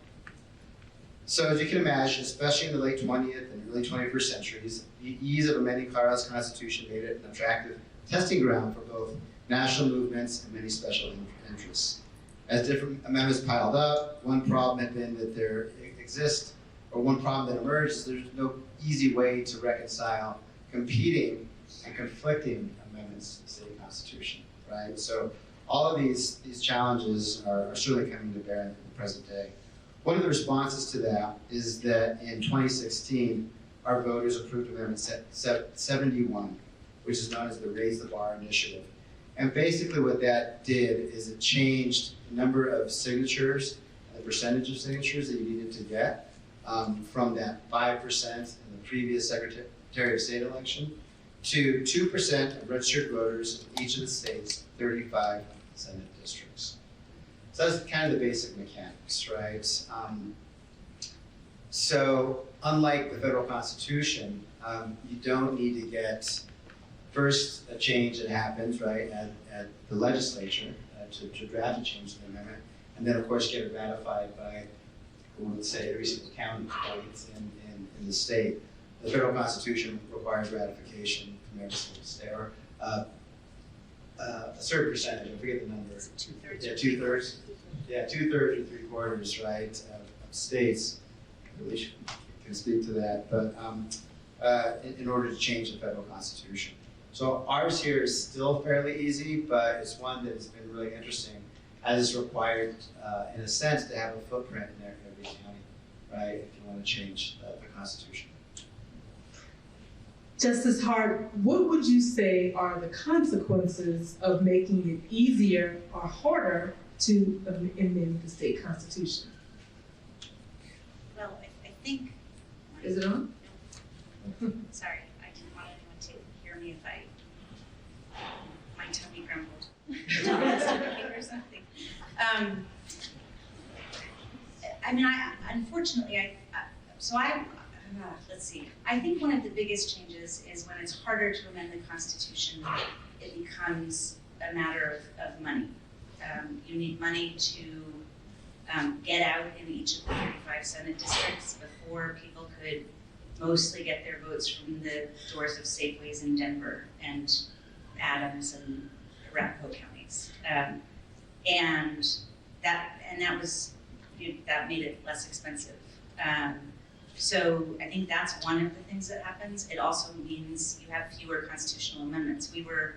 So as you can imagine, especially in the late 20th and early 21st centuries, the ease of amending Colorado's Constitution made it an attractive testing ground for both national movements and many special interests. As different amendments piled up, one problem had been that there exists, or one problem that emerged is there's no easy way to reconcile competing and conflicting amendments to the state constitution, right? So all of these challenges are certainly coming to bear in the present day. One of the responses to that is that in 2016, our voters approved Amendment 71, which is known as the Raise the Bar Initiative. And basically what that did is it changed the number of signatures, the percentage of signatures that you needed to get from that 5% in the previous Secretary of State election to 2% of registered voters in each of the state's 35 Senate districts. So that's kind of the basic mechanics, right? So unlike the federal constitution, you don't need to get first a change that happens, right, at the legislature to draft a change to the amendment, and then of course get it ratified by, let's say, every single county in the state. The federal constitution requires ratification from every single state, or a certain percentage, I forget the number. 2/3. Yeah, 2/3. Yeah, 2/3 or 3/4, right, of states. Alicia can speak to that, but in order to change the federal constitution. So ours here is still fairly easy, but it's one that has been really interesting, as it's required, in a sense, to have a footprint in every county, right, if you want to change the constitution. Justice Hart, what would you say are the consequences of making it easier or harder to amend the state constitution? Well, I think. Is it on? Sorry, I didn't want anyone to hear me if my tummy grumbled. Or something. Unfortunately, let's see. I think one of the biggest changes is when it's harder to amend the Constitution, it becomes a matter of money. You need money to get out in each of the 35 Senate districts before people could mostly get their votes from the doors of Safeways in Denver and Adams and Arapahoe counties. That made it less expensive. So I think that's one of the things that happens. It also means you have fewer constitutional amendments. We were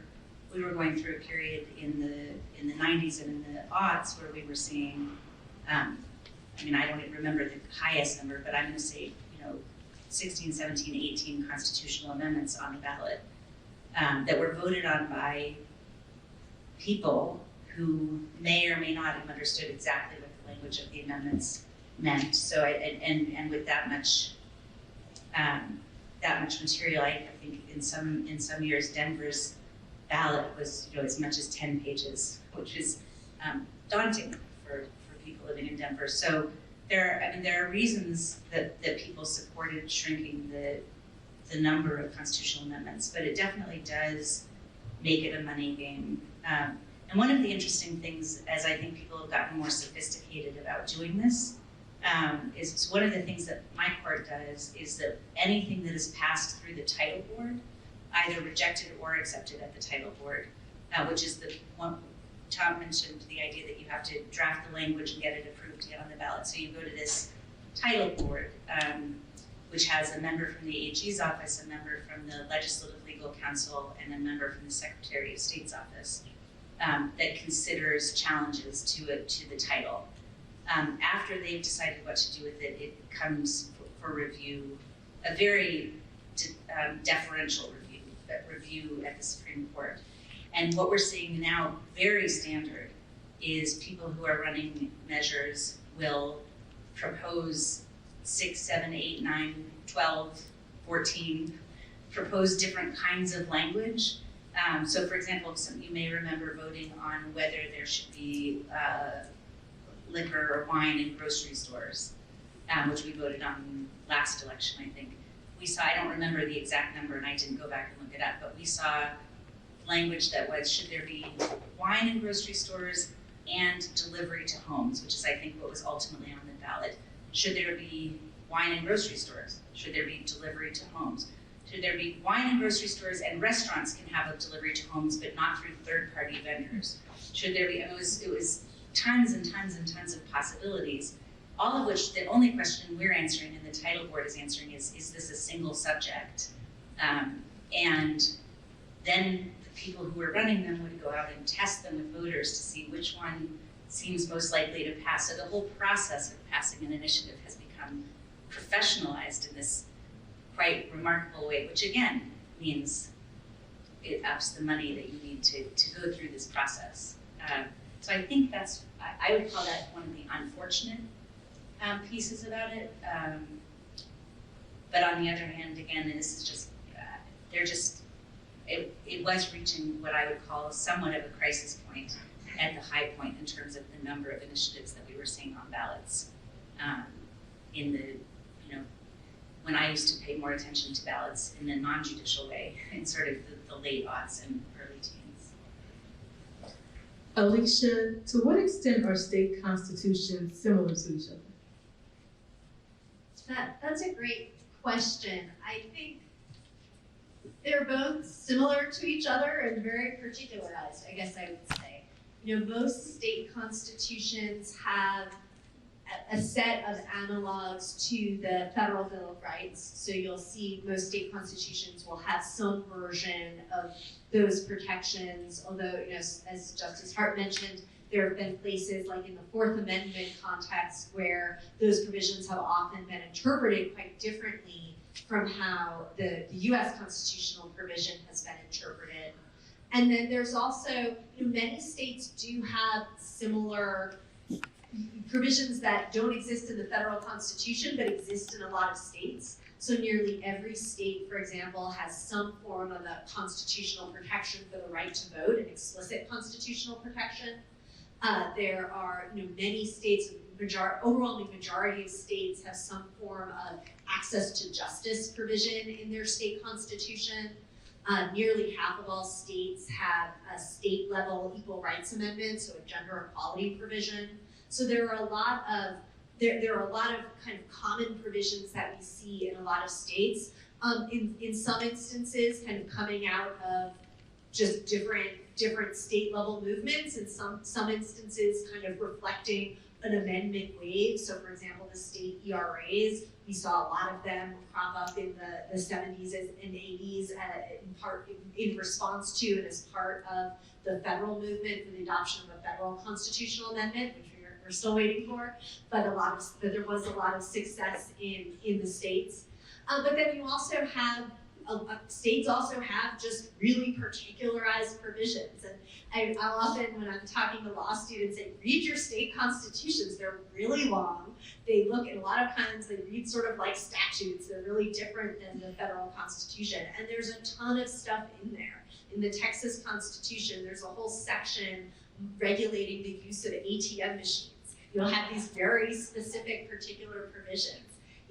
going through a period in the 90s and in the aughts where we were seeing, I don't even remember the highest number, but I'm going to say, 16, 17, 18 constitutional amendments on the ballot that were voted on by people who may or may not have understood exactly what the language of the amendments meant. So, and with that much material, I think in some years Denver's ballot was as much as 10 pages, which is daunting for people living in Denver. So there are reasons that people supported shrinking the number of constitutional amendments, but it definitely does make it a money game. And one of the interesting things, as I think people have gotten more sophisticated about doing this, is one of the things that my court does is that anything that is passed through the title board, either rejected or accepted at the title board, which is the one Tom mentioned, the idea that you have to draft the language and get it approved to get on the ballot. So you go to this title board, which has a member from the AG's office, a member from the Legislative Legal Counsel, and a member from the Secretary of State's office that considers challenges to the title. After they've decided what to do with it, it comes for review, a very deferential review at the Supreme Court. And what we're seeing now, very standard, is people who are running measures will propose 6, 7, 8, 9, 12, 14, propose different kinds of language. So for example, you may remember voting on whether there should be liquor or wine in grocery stores, which we voted on last election, I think. We saw, I don't remember the exact number and I didn't go back and look it up, but we saw language that was, should there be wine in grocery stores and delivery to homes, which is I think what was ultimately on the ballot. Should there be wine in grocery stores? Should there be delivery to homes? Should there be wine in grocery stores and restaurants can have a delivery to homes, but not through third-party vendors? Should there be, it was tons and tons and tons of possibilities, all of which the only question we're answering and the title board is answering is this a single subject? And then the people who were running them would go out and test them with voters to see which one seems most likely to pass. So the whole process of passing an initiative has become professionalized in this quite remarkable way, which again means it ups the money that you need to go through this process. So I think I would call that one of the unfortunate pieces about it. But on the other hand, again, this is just, it was reaching what I would call somewhat of a crisis point at the high point in terms of the number of initiatives that we were seeing on ballots in the, when I used to pay more attention to ballots in a non-judicial way in sort of the late aughts and early teens. Alicia, to what extent are state constitutions similar to each other? That's a great question. I think they're both similar to each other and very particularized, I guess I would say. Most state constitutions have a set of analogs to the Federal Bill of Rights. So you'll see most state constitutions will have some version of those protections, although, as Justice Hart mentioned, there have been places like in the Fourth Amendment context where those provisions have often been interpreted quite differently from how the US constitutional provision has been interpreted. And then there's also, many states do have similar provisions that don't exist in the federal constitution, but exist in a lot of states. So nearly every state, for example, has some form of a constitutional protection for the right to vote, an explicit constitutional protection. There are many states, overwhelming majority of states have some form of access to justice provision in their state constitution. Nearly half of all states have a state level equal rights amendment, so a gender equality provision. So there are a lot of kind of common provisions that we see in a lot of states. In some instances, kind of coming out of just different state level movements, and some instances kind of reflecting an amendment wave. So for example, the state ERAs, we saw a lot of them crop up in the 70s and 80s in part in response to and as part of the federal movement for the adoption of a federal constitutional amendment, which we're still waiting for, but there was a lot of success in the states. But then you also have states also have just really particularized provisions. And I'll often, when I'm talking to law students, say, read your state constitutions. They're really long. They look at a lot of times, they read sort of like statutes. They're really different than the federal constitution. And there's a ton of stuff in there. In the Texas Constitution, there's a whole section regulating the use of ATM machines. You'll have these very specific particular provisions.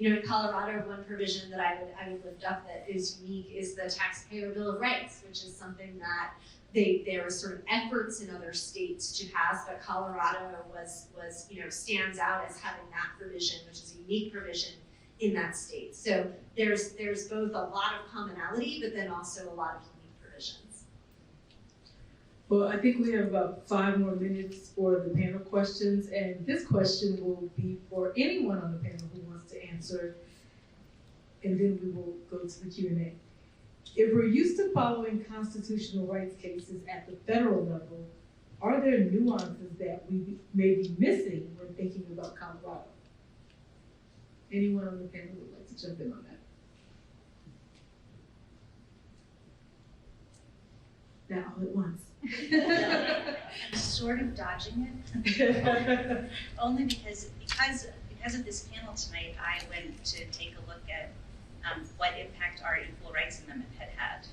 In Colorado, one provision that I would lift up that is unique is the Taxpayer Bill of Rights, which is something that there are sort of efforts in other states to pass, but Colorado was stands out as having that provision, which is a unique provision in that state. So there's both a lot of commonality, but then also a lot of unique provisions. Well, I think we have about 5 more minutes for the panel questions, and this question will be for anyone on the panel who wants to answer, and then we will go to the Q&A. If we're used to following constitutional rights cases at the federal level, are there nuances that we may be missing when thinking about Colorado? Anyone on the panel would like to jump in on that? Not all at once. I'm sort of dodging it, only because of this panel tonight, I went to take a look at what impact our Equal Rights Amendment had.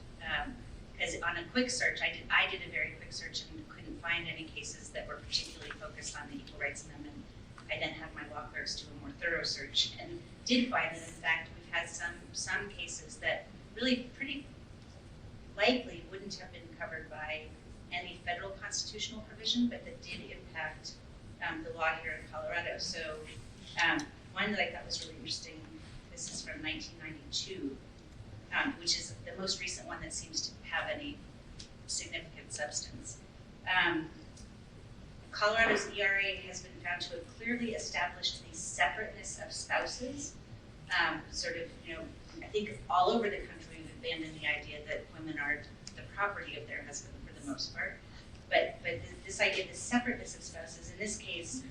Because on a quick search, I did a very quick search and couldn't find any cases that were particularly focused on the Equal Rights Amendment. I then had my law clerks do a more thorough search and did find that in fact we've had some cases that really pretty likely wouldn't have been covered by any federal constitutional provision, but that did impact the law here in Colorado. So one that I thought was really interesting, this is from 1992, which is the most recent one that seems to have any significant substance. Colorado's ERA has been found to have clearly established the separateness of spouses. I think all over the country we've abandoned the idea that women are the property of their husband for the most part. But this idea of the separateness of spouses, in this case,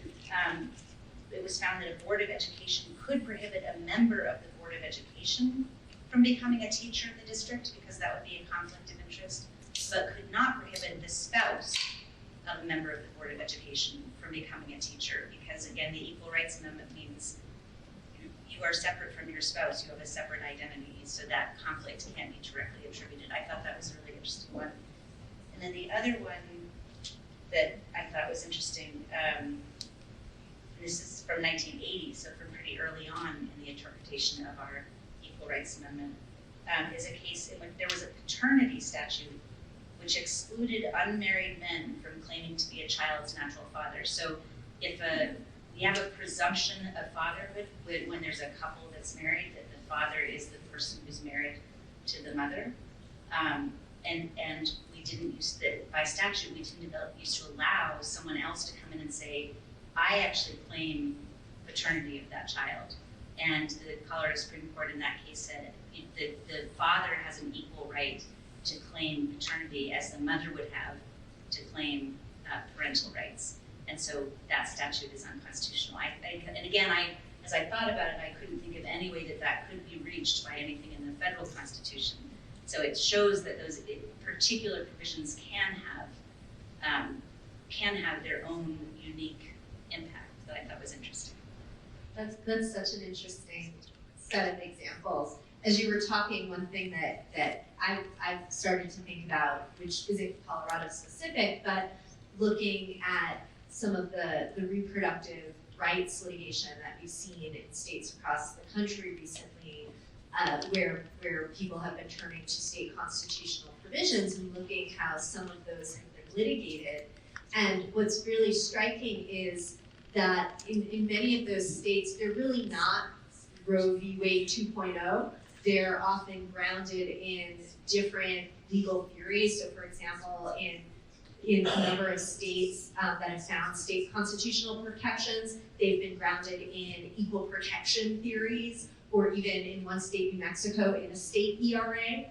it was found that a Board of Education could prohibit a member of the Board of Education from becoming a teacher in the district because that would be a conflict of interest, but could not prohibit the spouse of a member of the Board of Education from becoming a teacher because, again, the Equal Rights Amendment means you are separate from your spouse, you have a separate identity, so that conflict can't be directly attributed. I thought that was a really interesting one. And then the other one that I thought was interesting, this is from 1980, so from pretty early on in the interpretation of our Equal Rights Amendment, is a case in which there was a paternity statute which excluded unmarried men from claiming to be a child's natural father. So if we have a presumption of fatherhood when there's a couple that's married, that the father is the person who's married to the mother, and we didn't use by statute, we didn't used to allow someone else to come in and say, I actually claim paternity of that child. And the Colorado Supreme Court in that case said the father has an equal right to claim paternity as the mother would have to claim parental rights. And so that statute is unconstitutional. And again, as I thought about it, I couldn't think of any way that that could be reached by anything in the federal constitution. So it shows that those particular provisions can have their own unique impact that I thought was interesting. That's such an interesting set of examples. As you were talking, one thing that I've started to think about, which isn't Colorado specific, but looking at some of the reproductive rights litigation that we've seen in states across the country recently, where people have been turning to state constitutional provisions and looking how some of those have been litigated. And what's really striking is that in many of those states, they're really not Roe v. Wade 2.0. They're often grounded in different legal theories. So for example, in a number of states that have found state constitutional protections, they've been grounded in equal protection theories, or even in one state, New Mexico, in a state ERA.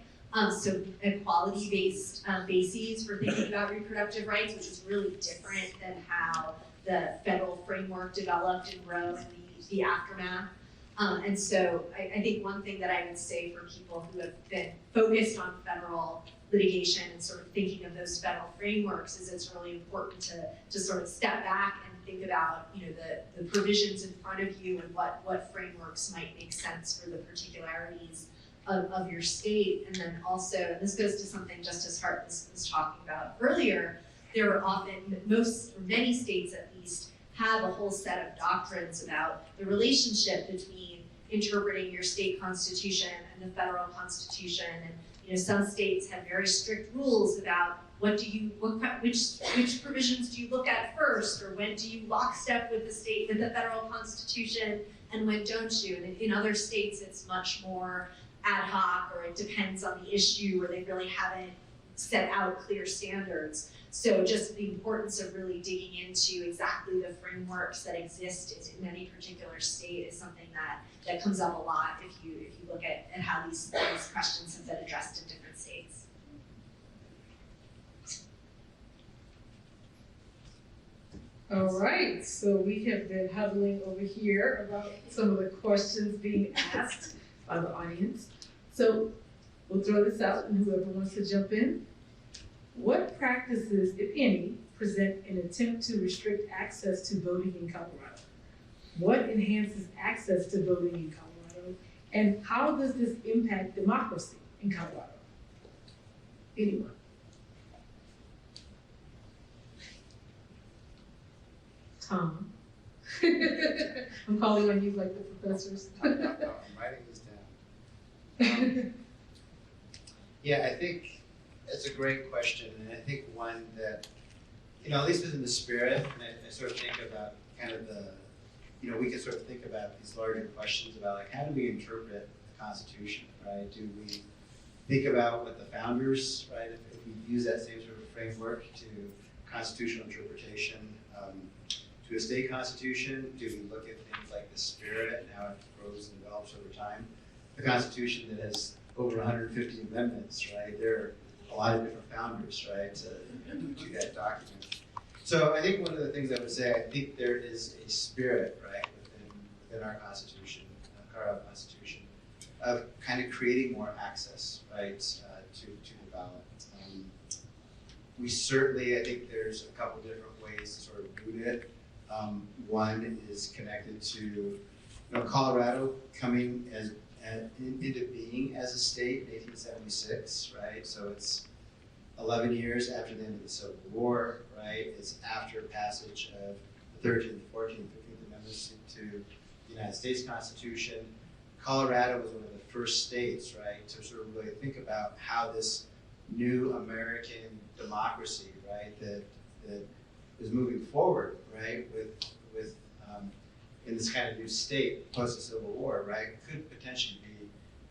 So equality-based bases for thinking about reproductive rights, which is really different than how the federal framework developed in Roe and the aftermath. And so I think one thing that I would say for people who have been focused on federal litigation and sort of thinking of those federal frameworks is it's really important to sort of step back and think about, you know, the provisions in front of you and what frameworks might make sense for the particularities of your state. And then also, and this goes to something Justice Hart was talking about earlier, there are often, many states at least, have a whole set of doctrines about the relationship between interpreting your state constitution and the federal constitution. And you know, some states have very strict rules about which provisions do you look at first, or when do you lockstep with the federal constitution, and when don't you? And in other states, it's much more ad hoc, or it depends on the issue, or they really haven't set out clear standards. So just the importance of really digging into exactly the frameworks that exist in any particular state is something that comes up a lot if you look at how these questions have been addressed in different states. All right, so we have been huddling over here about some of the questions being asked by the audience. So we'll throw this out and whoever wants to jump in. What practices, if any, present an attempt to restrict access to voting in Colorado? What enhances access to voting in Colorado? And how does this impact democracy in Colorado? Anyone? Tom. I'm calling on you like the professors. I'm writing this down. Yeah, I think it's a great question, and I think one that, you know, at least within the spirit, and I sort of think about kind of the, you know, we can sort of think about these larger questions about like, how do we interpret the Constitution, right? Do we think about what the founders, right, if we use that same sort of framework to constitutional interpretation, to a state constitution? Do we look at things like the spirit and how it grows and develops over time? The Constitution that has over 150 amendments, right? There are a lot of different founders, right, to that document. So I think one of the things I would say, I think there is a spirit, right, within our Constitution, Colorado Constitution, of kind of creating more access, right, to the ballot. We certainly, I think there's a couple different ways to sort of root it. One is connected to, you know, Colorado coming into being as a state in 1876, right? So it's 11 years after the end of the Civil War, right? It's after passage of the 13th, 14th, 15th Amendments to the United States Constitution. Colorado was one of the first states, right, to sort of really think about how this new American democracy, right, that is moving forward, right, with in this kind of new state post the Civil War, right, could potentially be,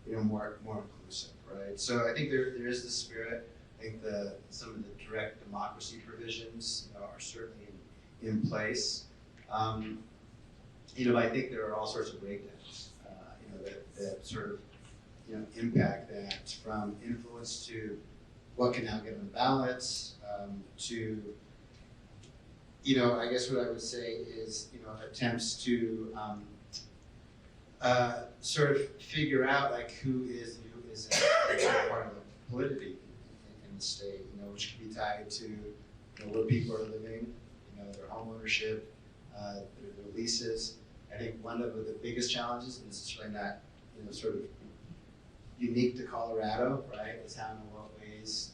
you know, more inclusive, right. So I think there is the spirit. I think some of the direct democracy provisions, you know, are certainly in place. You know, I think there are all sorts of breakdowns, you know, that sort of, you know, impact that, from influence to what can now get on the ballots, to, you know, I guess what I would say is, you know, attempts to sort of figure out like who is part of the validity in the state, which can be tied to where people are living, their home ownership, their leases. I think one of the biggest challenges, and this is certainly not sort of unique to Colorado, right, is how in what ways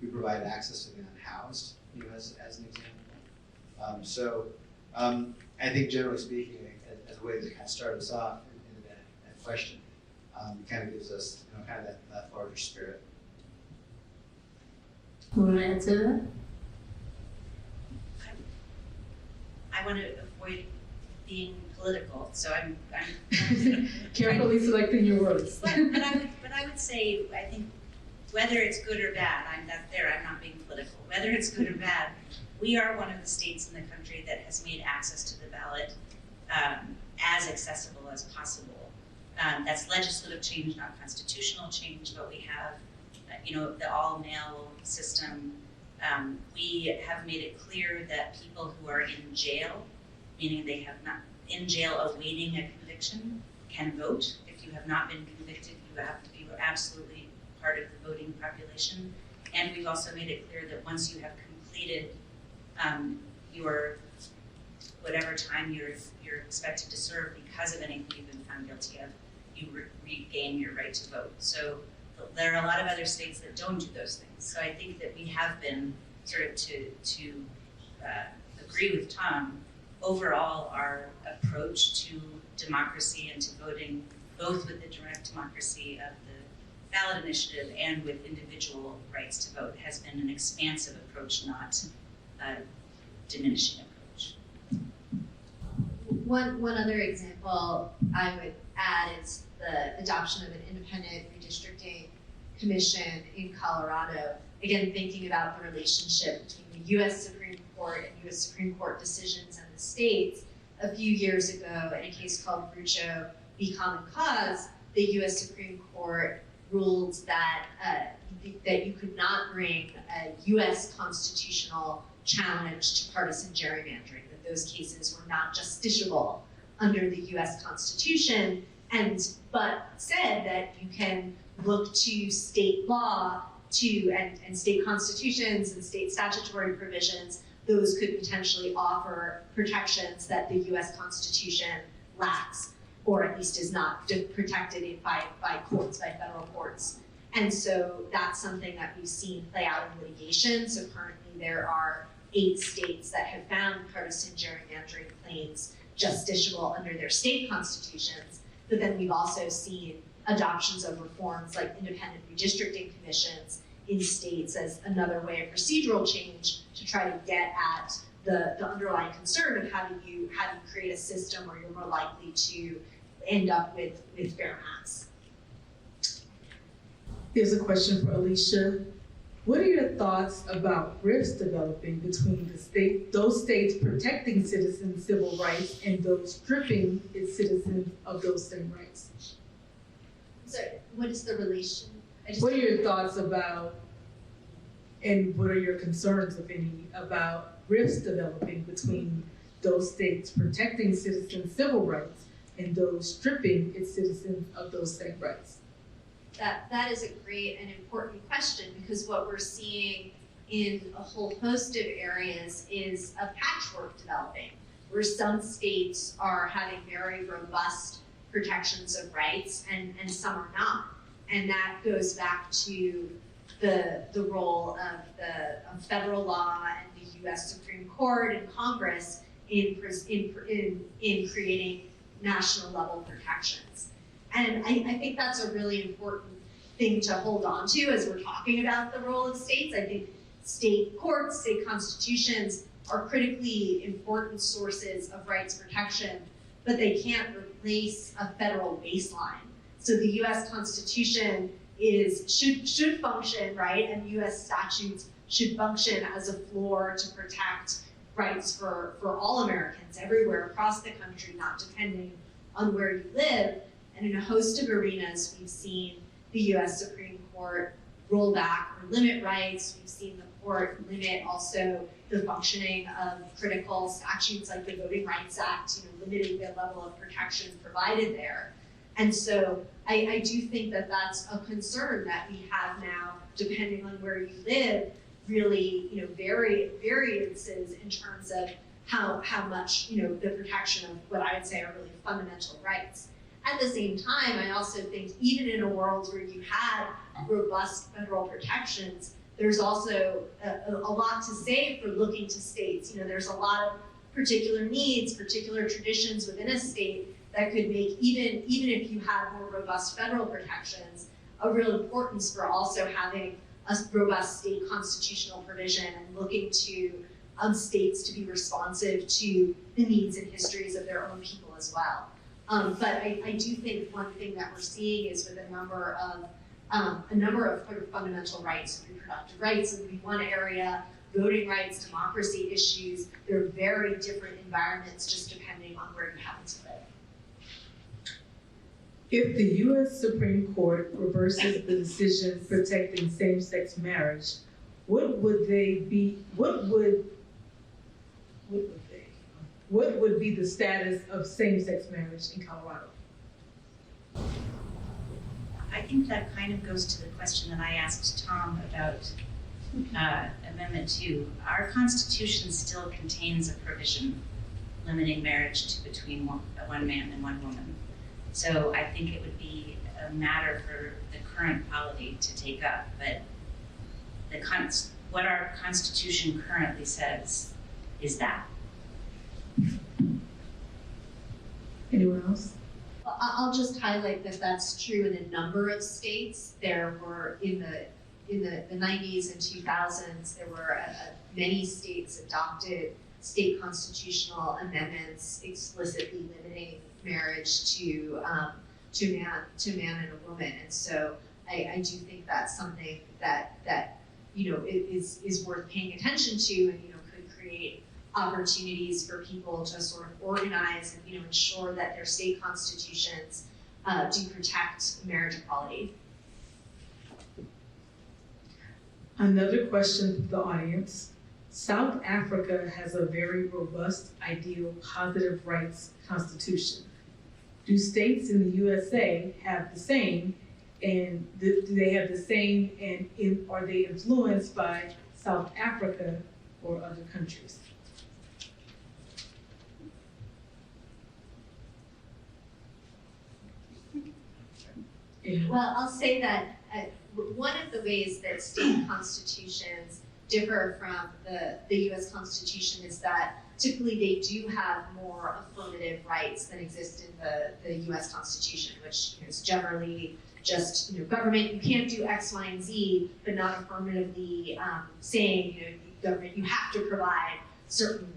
we provide access to the unhoused, as an example. I think generally speaking, as a way to kind of start us off in that question, kind of gives us kind of that larger spirit. You want to answer that? I want to avoid being political, so I'm Carefully selecting your words. But I would say, I think whether it's good or bad, I'm not being political. Whether it's good or bad, we are one of the states in the country that has made access to the ballot as accessible as possible. That's legislative change, not constitutional change, but we have, the all-mail system. We have made it clear that people who are in jail, meaning they have not in jail awaiting a conviction, can vote. If you have not been convicted, you are absolutely part of the voting population. And we've also made it clear that once you have completed your whatever time you're expected to serve because of anything you've been found guilty of, you regain your right to vote. So there are a lot of other states that don't do those things. So I think that we have been sort of to agree with Tom. Overall, our approach to democracy and to voting, both with the direct democracy of the ballot initiative and with individual rights to vote, has been an expansive approach, not a diminishing approach. One other example I would add is the adoption of an independent redistricting commission in Colorado. Again, thinking about the relationship between the U.S. Supreme Court and U.S. Supreme Court decisions and the states. A few years ago, in a case called Rucho v. Common Cause, the U.S. Supreme Court ruled that that you could not bring a U.S. constitutional challenge to partisan gerrymandering, that those cases were not justiciable under the U.S. Constitution, but said that you can look to state law and state constitutions and state statutory provisions. Those could potentially offer protections that the U.S. Constitution lacks, or at least is not protected by courts, by federal courts. And so that's something that we've seen play out in litigation. So currently there are 8 states that have found partisan gerrymandering claims justiciable under their state constitutions. But then we've also seen adoptions of reforms like independent redistricting commissions in states as another way of procedural change to try to get at the underlying concern of how do you create a system where you're more likely to end up with fair maps. Here's a question for Alicia. What are your thoughts about rifts developing between those states protecting citizens' civil rights and those stripping its citizens of those same rights? So what is the relation? What are your thoughts about, and what are your concerns, if any, about rifts developing between those states protecting citizens' civil rights and those stripping its citizens of those same rights? That is a great and important question, because what we're seeing in a whole host of areas is a patchwork developing, where some states are having very robust protections of rights and some are not. And that goes back to the role of federal law and the U.S. Supreme Court and Congress in creating national level protections. And I think that's a really important thing to hold on to as we're talking about the role of states. I think state courts, state constitutions are critically important sources of rights protection, but they can't replace a federal baseline. So the U.S. Constitution should function, right? And U.S. statutes should function as a floor to protect rights for all Americans everywhere across the country, not depending on where you live. And in a host of arenas, we've seen the U.S. Supreme Court roll back or limit rights. We've seen the or limit also the functioning of critical statutes like the Voting Rights Act, limiting the level of protection provided there. And so I do think that that's a concern that we have now, depending on where you live, really, variances in terms of how much, the protection of what I would say are really fundamental rights. At the same time, I also think even in a world where you had robust federal protections, there's also a lot to say for looking to states. There's a lot of particular needs, particular traditions within a state that could make, even if you have more robust federal protections, a real importance for also having a robust state constitutional provision and looking to states to be responsive to the needs and histories of their own people as well. But I do think one thing that we're seeing is with a number of sort of fundamental rights, reproductive rights would be one area, voting rights, democracy issues, they're very different environments just depending on where you happen to live. If the U.S. Supreme Court reverses the decision protecting same-sex marriage, what would be the status of same-sex marriage in Colorado? I think that kind of goes to the question that I asked Tom about Amendment 2. Our Constitution still contains a provision limiting marriage to between one man and one woman. So I think it would be a matter for the current polity to take up, but what our Constitution currently says is that. Anyone else? Well, I'll just highlight that that's true in a number of states. There were in the 90s and 2000s, there were many states adopted state constitutional amendments explicitly limiting marriage to man and a woman. And so I do think that's something that is worth paying attention to, and could create opportunities for people to sort of organize and ensure that their state constitutions do protect marriage equality. Another question from the audience. South Africa has a very robust, ideal, positive rights constitution. Do states in the USA have the same, and do they have the same, and are they influenced by South Africa or other countries? Well, I'll say that one of the ways that state constitutions differ from the U.S. Constitution is that typically they do have more affirmative rights than exist in the U.S. Constitution, which is generally just government, you can't do X, Y, and Z, but not affirmatively saying government, you have to provide certain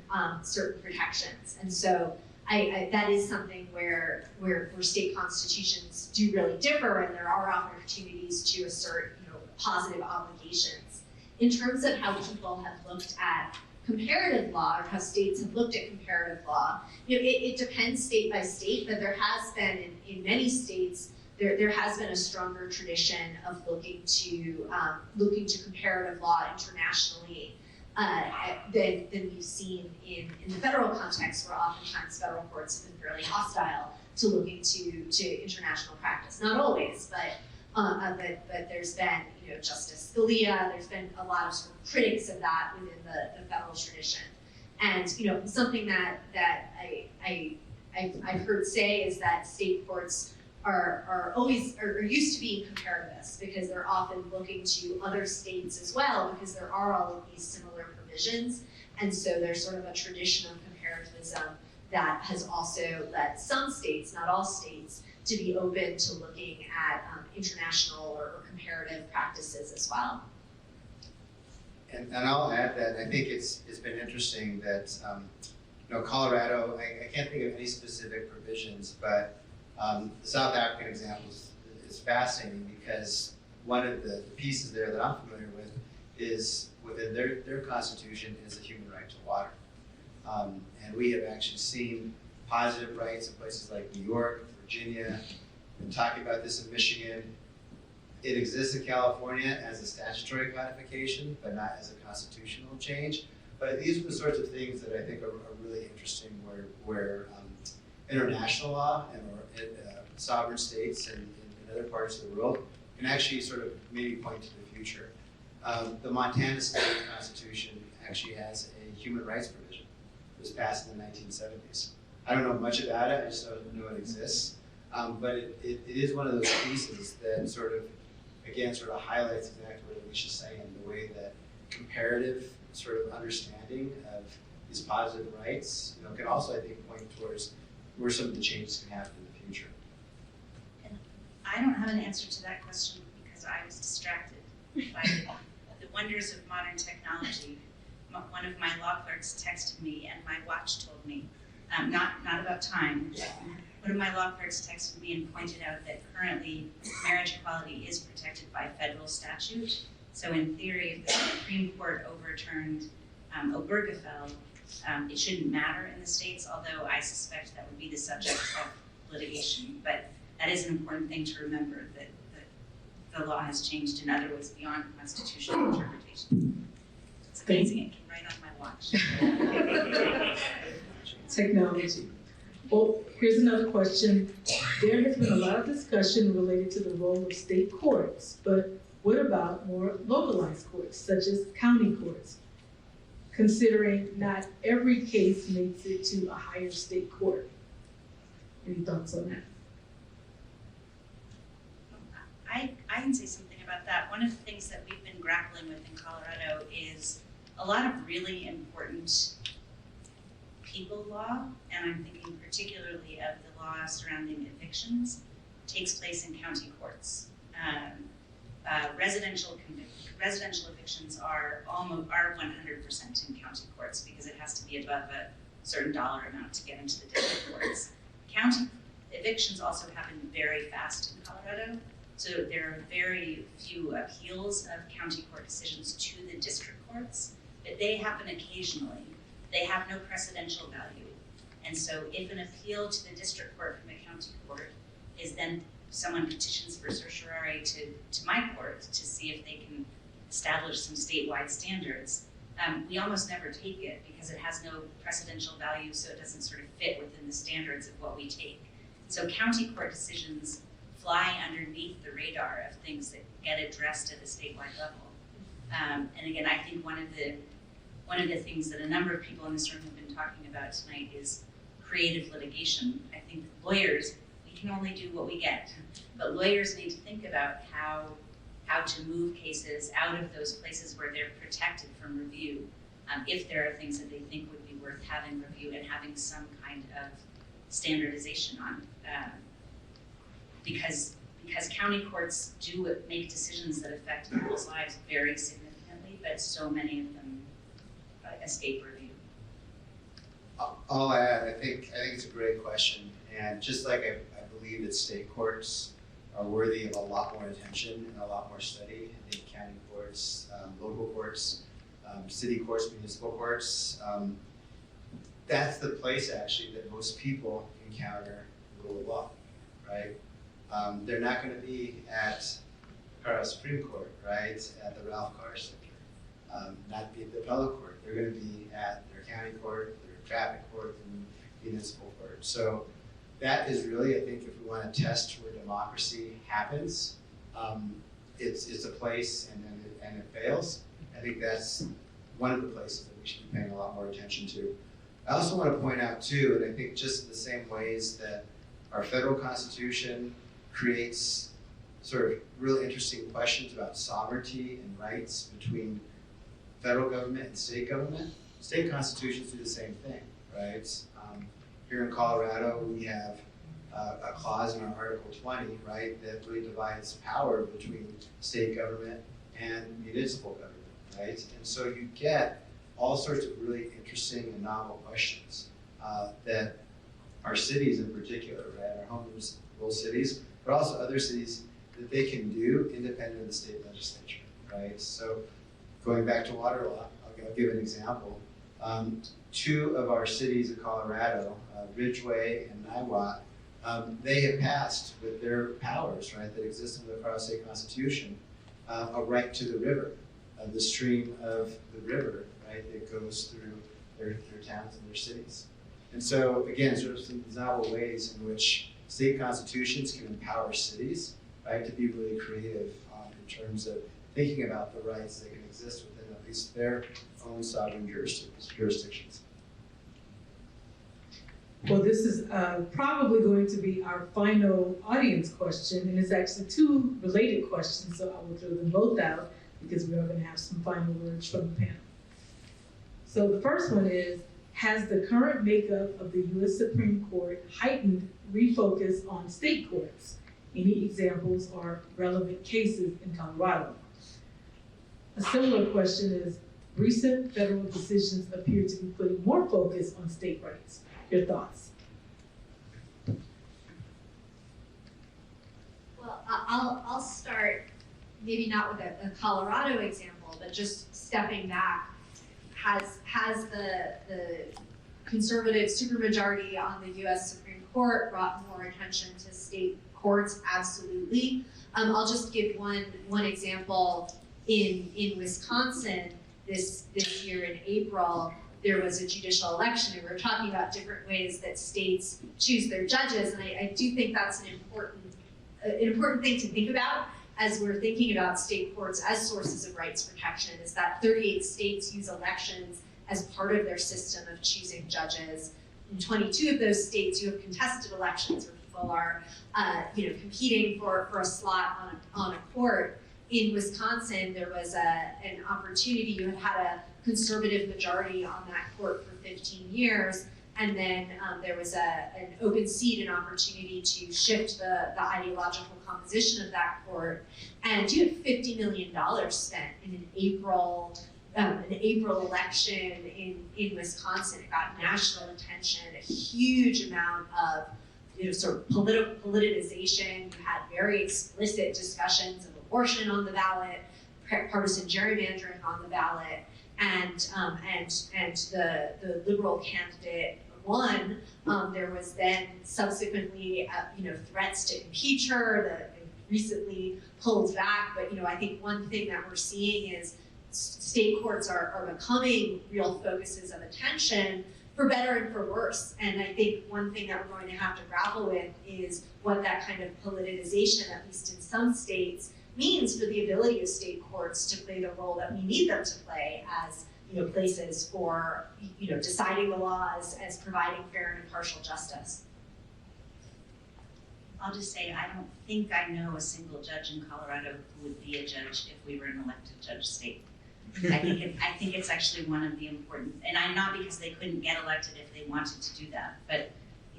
protections. And so that is something where state constitutions do really differ, and there are opportunities to assert positive obligations. In terms of how people have looked at comparative law, or how states have looked at comparative law, it depends state by state, but there has been in many states there has been a stronger tradition of looking to comparative law internationally than we've seen in the federal context, where oftentimes federal courts have been fairly hostile to looking to international practice. Not always, but there's been Justice Scalia. There's been a lot of sort of critics of that within the federal tradition. And something that I've heard say is that state courts are used to being comparativists, because they're often looking to other states as well, because there are all of these similar provisions. And so there's sort of a tradition of comparativism that has also led some states, not all states, to be open to looking at international or comparative practices as well. And I'll add that I think it's been interesting that Colorado, I can't think of any specific provisions, but the South African example is fascinating, because one of the pieces there that I'm familiar with is within their constitution is a human right to water. And we have actually seen positive rights in places like New York, Virginia, and talking about this in Michigan. It exists in California as a statutory codification, but not as a constitutional change. But these are the sorts of things that I think are really interesting where international law and sovereign states and in other parts of the world can actually sort of maybe point to the future. The Montana state constitution actually has a human rights provision. It was passed in the 1970s. I don't know much about it, I just know it exists. But it is one of those pieces that sort of highlights exactly what Alicia's saying, the way that comparative sort of understanding of these positive rights, can also, I think, point towards where some of the changes can happen in the future. And I don't have an answer to that question because I was distracted by the wonders of modern technology. One of my law clerks texted me and my watch told me, not about time, one of my law clerks texted me and pointed out that currently marriage equality is protected by federal statute. So in theory, if the Supreme Court overturned Obergefell, it shouldn't matter in the states, although I suspect that would be the subject of litigation. But that is an important thing to remember, that the law has changed in other ways beyond constitutional interpretation. It's amazing, it came right on my watch. Technology. Well, here's another question. There has been a lot of discussion related to the role of state courts, but what about more localized courts, such as county courts? Considering not every case makes it to a higher state court. Any thoughts on that? I can say something about that. One of the things that we've been grappling with in Colorado is a lot of really important people law, and I'm thinking particularly of the law surrounding evictions, takes place in county courts. Residential evictions are 100% in county courts because it has to be above a certain dollar amount to get into the district courts. County evictions also happen very fast in Colorado, so there are very few appeals of county court decisions to the district courts, but they happen occasionally. They have no precedential value. And so if an appeal to the district court from a county court is then someone petitions for certiorari to my court to see if they can establish some statewide standards, we almost never take it because it has no precedential value, so it doesn't sort of fit within the standards of what we take. So county court decisions fly underneath the radar of things that get addressed at the statewide level. And again, I think one of the things that a number of people in this room have been talking about tonight is creative litigation. I think lawyers, we can only do what we get, but lawyers need to think about how to move cases out of those places where they're protected from review, if there are things that they think would be worth having reviewed and having some kind of standardization on. Because county courts do make decisions that affect people's lives very significantly, but so many of them escape review. I'll add, I think it's a great question, and just like I believe that state courts are worthy of a lot more attention and a lot more study. I think county courts, local courts, city courts, municipal courts, that's the place actually that most people encounter the rule of law, right? They're not going to be at Colorado Supreme Court, right? At the Ralph Carr Center, not be at the appellate court. They're going to be at their county court, their traffic court, and municipal court. So that is really, I think, if we want to test where democracy happens, it's a place and it fails. I think that's one of the places that we should be paying a lot more attention to. I also want to point out too, and I think just the same ways that our federal constitution creates sort of really interesting questions about sovereignty and rights between federal government and state government. State constitutions do the same thing, right? Here in Colorado, we have a clause in our Article 20, right, that really divides power between state government and municipal government, right? And so you get all sorts of really interesting and novel questions that our cities in particular, right, our home rule cities, but also other cities that they can do independent of the state legislature, right? So going back to water law, I'll give an example. Two of our cities in Colorado, Ridgeway and Niwot, they have passed with their powers, right, that exist in the Colorado State Constitution, a right to the river, the stream of the river, right, that goes through their towns and their cities. And so, again, sort of some novel ways in which state constitutions can empower cities, right, to be really creative in terms of thinking about the rights that can exist within at least their own sovereign jurisdictions. Well, this is probably going to be our final audience question, and it's actually two related questions, so I will throw them both out because we are going to have some final words from the panel. So the first one is, has the current makeup of the U.S. Supreme Court heightened refocus on state courts? Any examples or relevant cases in Colorado? A similar question is, recent federal decisions appear to be putting more focus on state rights. Your thoughts? Well, I'll start, maybe not with a Colorado example, but just stepping back. Has the conservative supermajority on the U.S. Supreme Court brought more attention to state courts? Absolutely. I'll just give one example. In Wisconsin this year in April, there was a judicial election, and we were talking about different ways that states choose their judges, and I do think that's an important thing to think about as we're thinking about state courts as sources of rights protection, is that 38 states use elections as part of their system of choosing judges. In 22 of those states, you have contested elections where people are competing for a slot on a court. In Wisconsin, there was an opportunity. You had a conservative majority on that court for 15 years, and then there was an open seat, an opportunity to shift the ideological composition of that court, and you had $50 million spent in an April election in Wisconsin. It got national attention, a huge amount of sort of politicization. You had very explicit discussions of abortion on the ballot, partisan gerrymandering on the ballot, and the liberal candidate won. There was then subsequently threats to impeach her that recently pulled back. But I think one thing that we're seeing is state courts are becoming real focuses of attention, for better and for worse. And I think one thing that we're going to have to grapple with is what that kind of politicization, at least in some states, means for the ability of state courts to play the role that we need them to play as places for deciding the laws, as providing fair and impartial justice. I'll just say, I don't think I know a single judge in Colorado who would be a judge if we were an elected judge state. I think it's actually one of the important, and I'm not because they couldn't get elected if they wanted to do that, but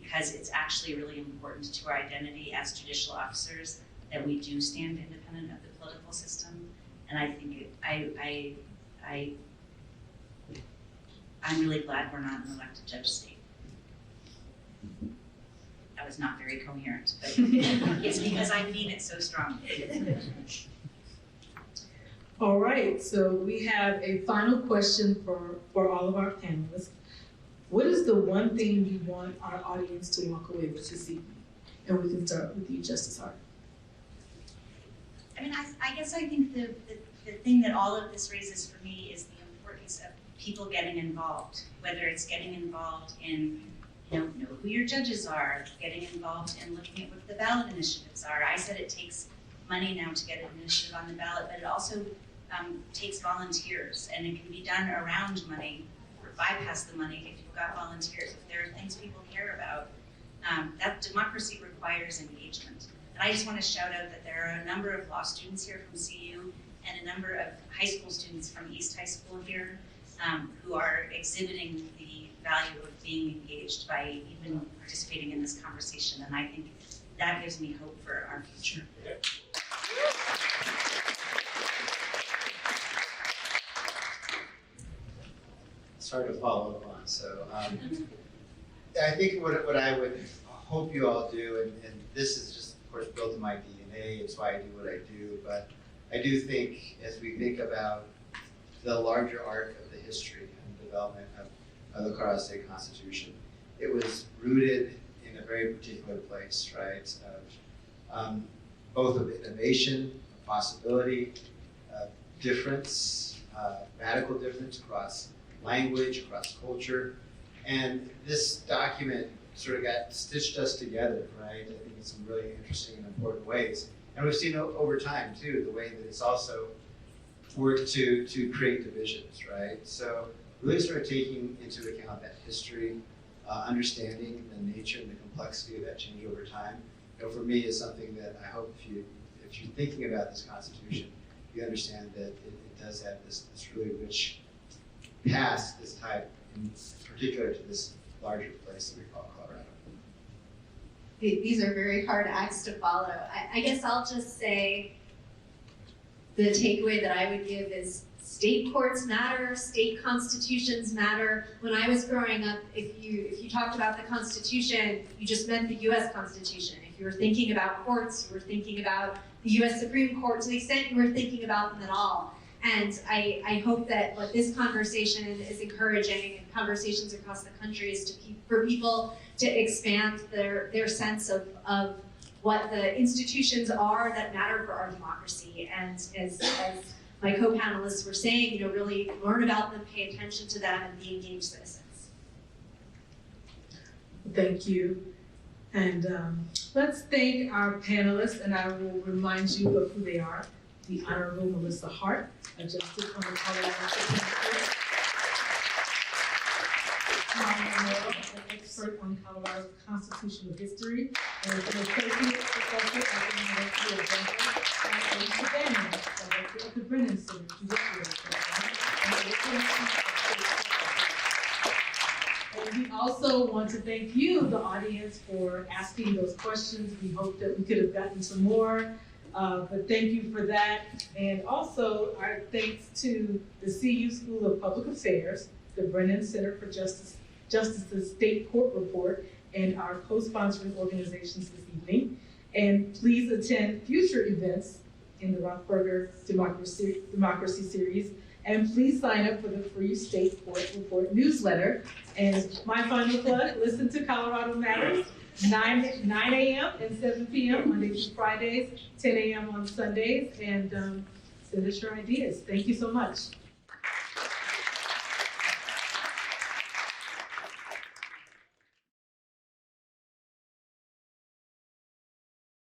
because it's actually really important to our identity as judicial officers that we do stand independent of the political system. And I think I'm really glad we're not an elected judge state. That was not very coherent, but it's because I mean it so strongly. All right, so we have a final question for all of our panelists. What is the one thing you want our audience to walk away with this evening? And we can start with you, Justice Hart. I mean, I guess I think the thing that all of this raises for me is the importance of people getting involved, whether it's getting involved in know who your judges are, getting involved in looking at what the ballot initiatives are. I said it takes money now to get an initiative on the ballot, but it also takes volunteers, and it can be done around money or bypass the money if you've got volunteers. If there are things people care about, that democracy requires engagement. And I just want to shout out that there are a number of law students here from CU and a number of high school students from East High School here who are exhibiting the value of being engaged by even participating in this conversation. And I think that gives me hope for our future. It's hard to follow up on. So I think what I would hope you all do, and this is just, of course, built in my DNA, it's why I do what I do, but I do think as we think about the larger arc of the history and development of the Colorado State Constitution, it was rooted in a very particular place, right? Both of innovation, possibility, difference, radical difference across language, across culture. And this document sort of got stitched us together, right? I think in some really interesting and important ways. And we've seen over time too, the way that it's also worked to create divisions, right? So really sort of taking into account that history, understanding the nature and the complexity of that change over time, for me is something that I hope if you're thinking about this Constitution, you understand that it does have this really rich past, this type, in particular to this larger place that we call Colorado. These are very hard acts to follow. I guess I'll just say the takeaway that I would give is state courts matter, state constitutions matter. When I was growing up, if you talked about the Constitution, you just meant the US Constitution. If you were thinking about courts, you were thinking about the US Supreme Court to the extent you were thinking about them at all. And I hope that what this conversation is encouraging, and conversations across the country, is for people to expand their sense of what the institutions are that matter for our democracy. And as my co-panelists were saying, really learn about them, pay attention to them, and be engaged citizens. Thank you. And let's thank our panelists, and I will remind you of who they are. The Honorable Melissa Hart, a justice on the Colorado Supreme Court. Romero, an expert on Colorado's constitutional history, and is an associate professor at the University of Denver, and Alicia Bannon, director of the Brennan Center, Judiciary Program, and we also want to thank you, the audience, for asking those questions. We hope that we could have gotten some more. But thank you for that. And also our thanks to the CU School of Public Affairs, the Brennan Center for Justice's State Court Report, and our co-sponsoring organizations this evening. And please attend future events in the Rothberger Democracy Series. And please sign up for the free State Court Report newsletter. And my final plug, listen to Colorado Matters. 9 a.m. and 7 p.m. Mondays and Fridays, 10 a.m. on Sundays, and send us your ideas. Thank you so much.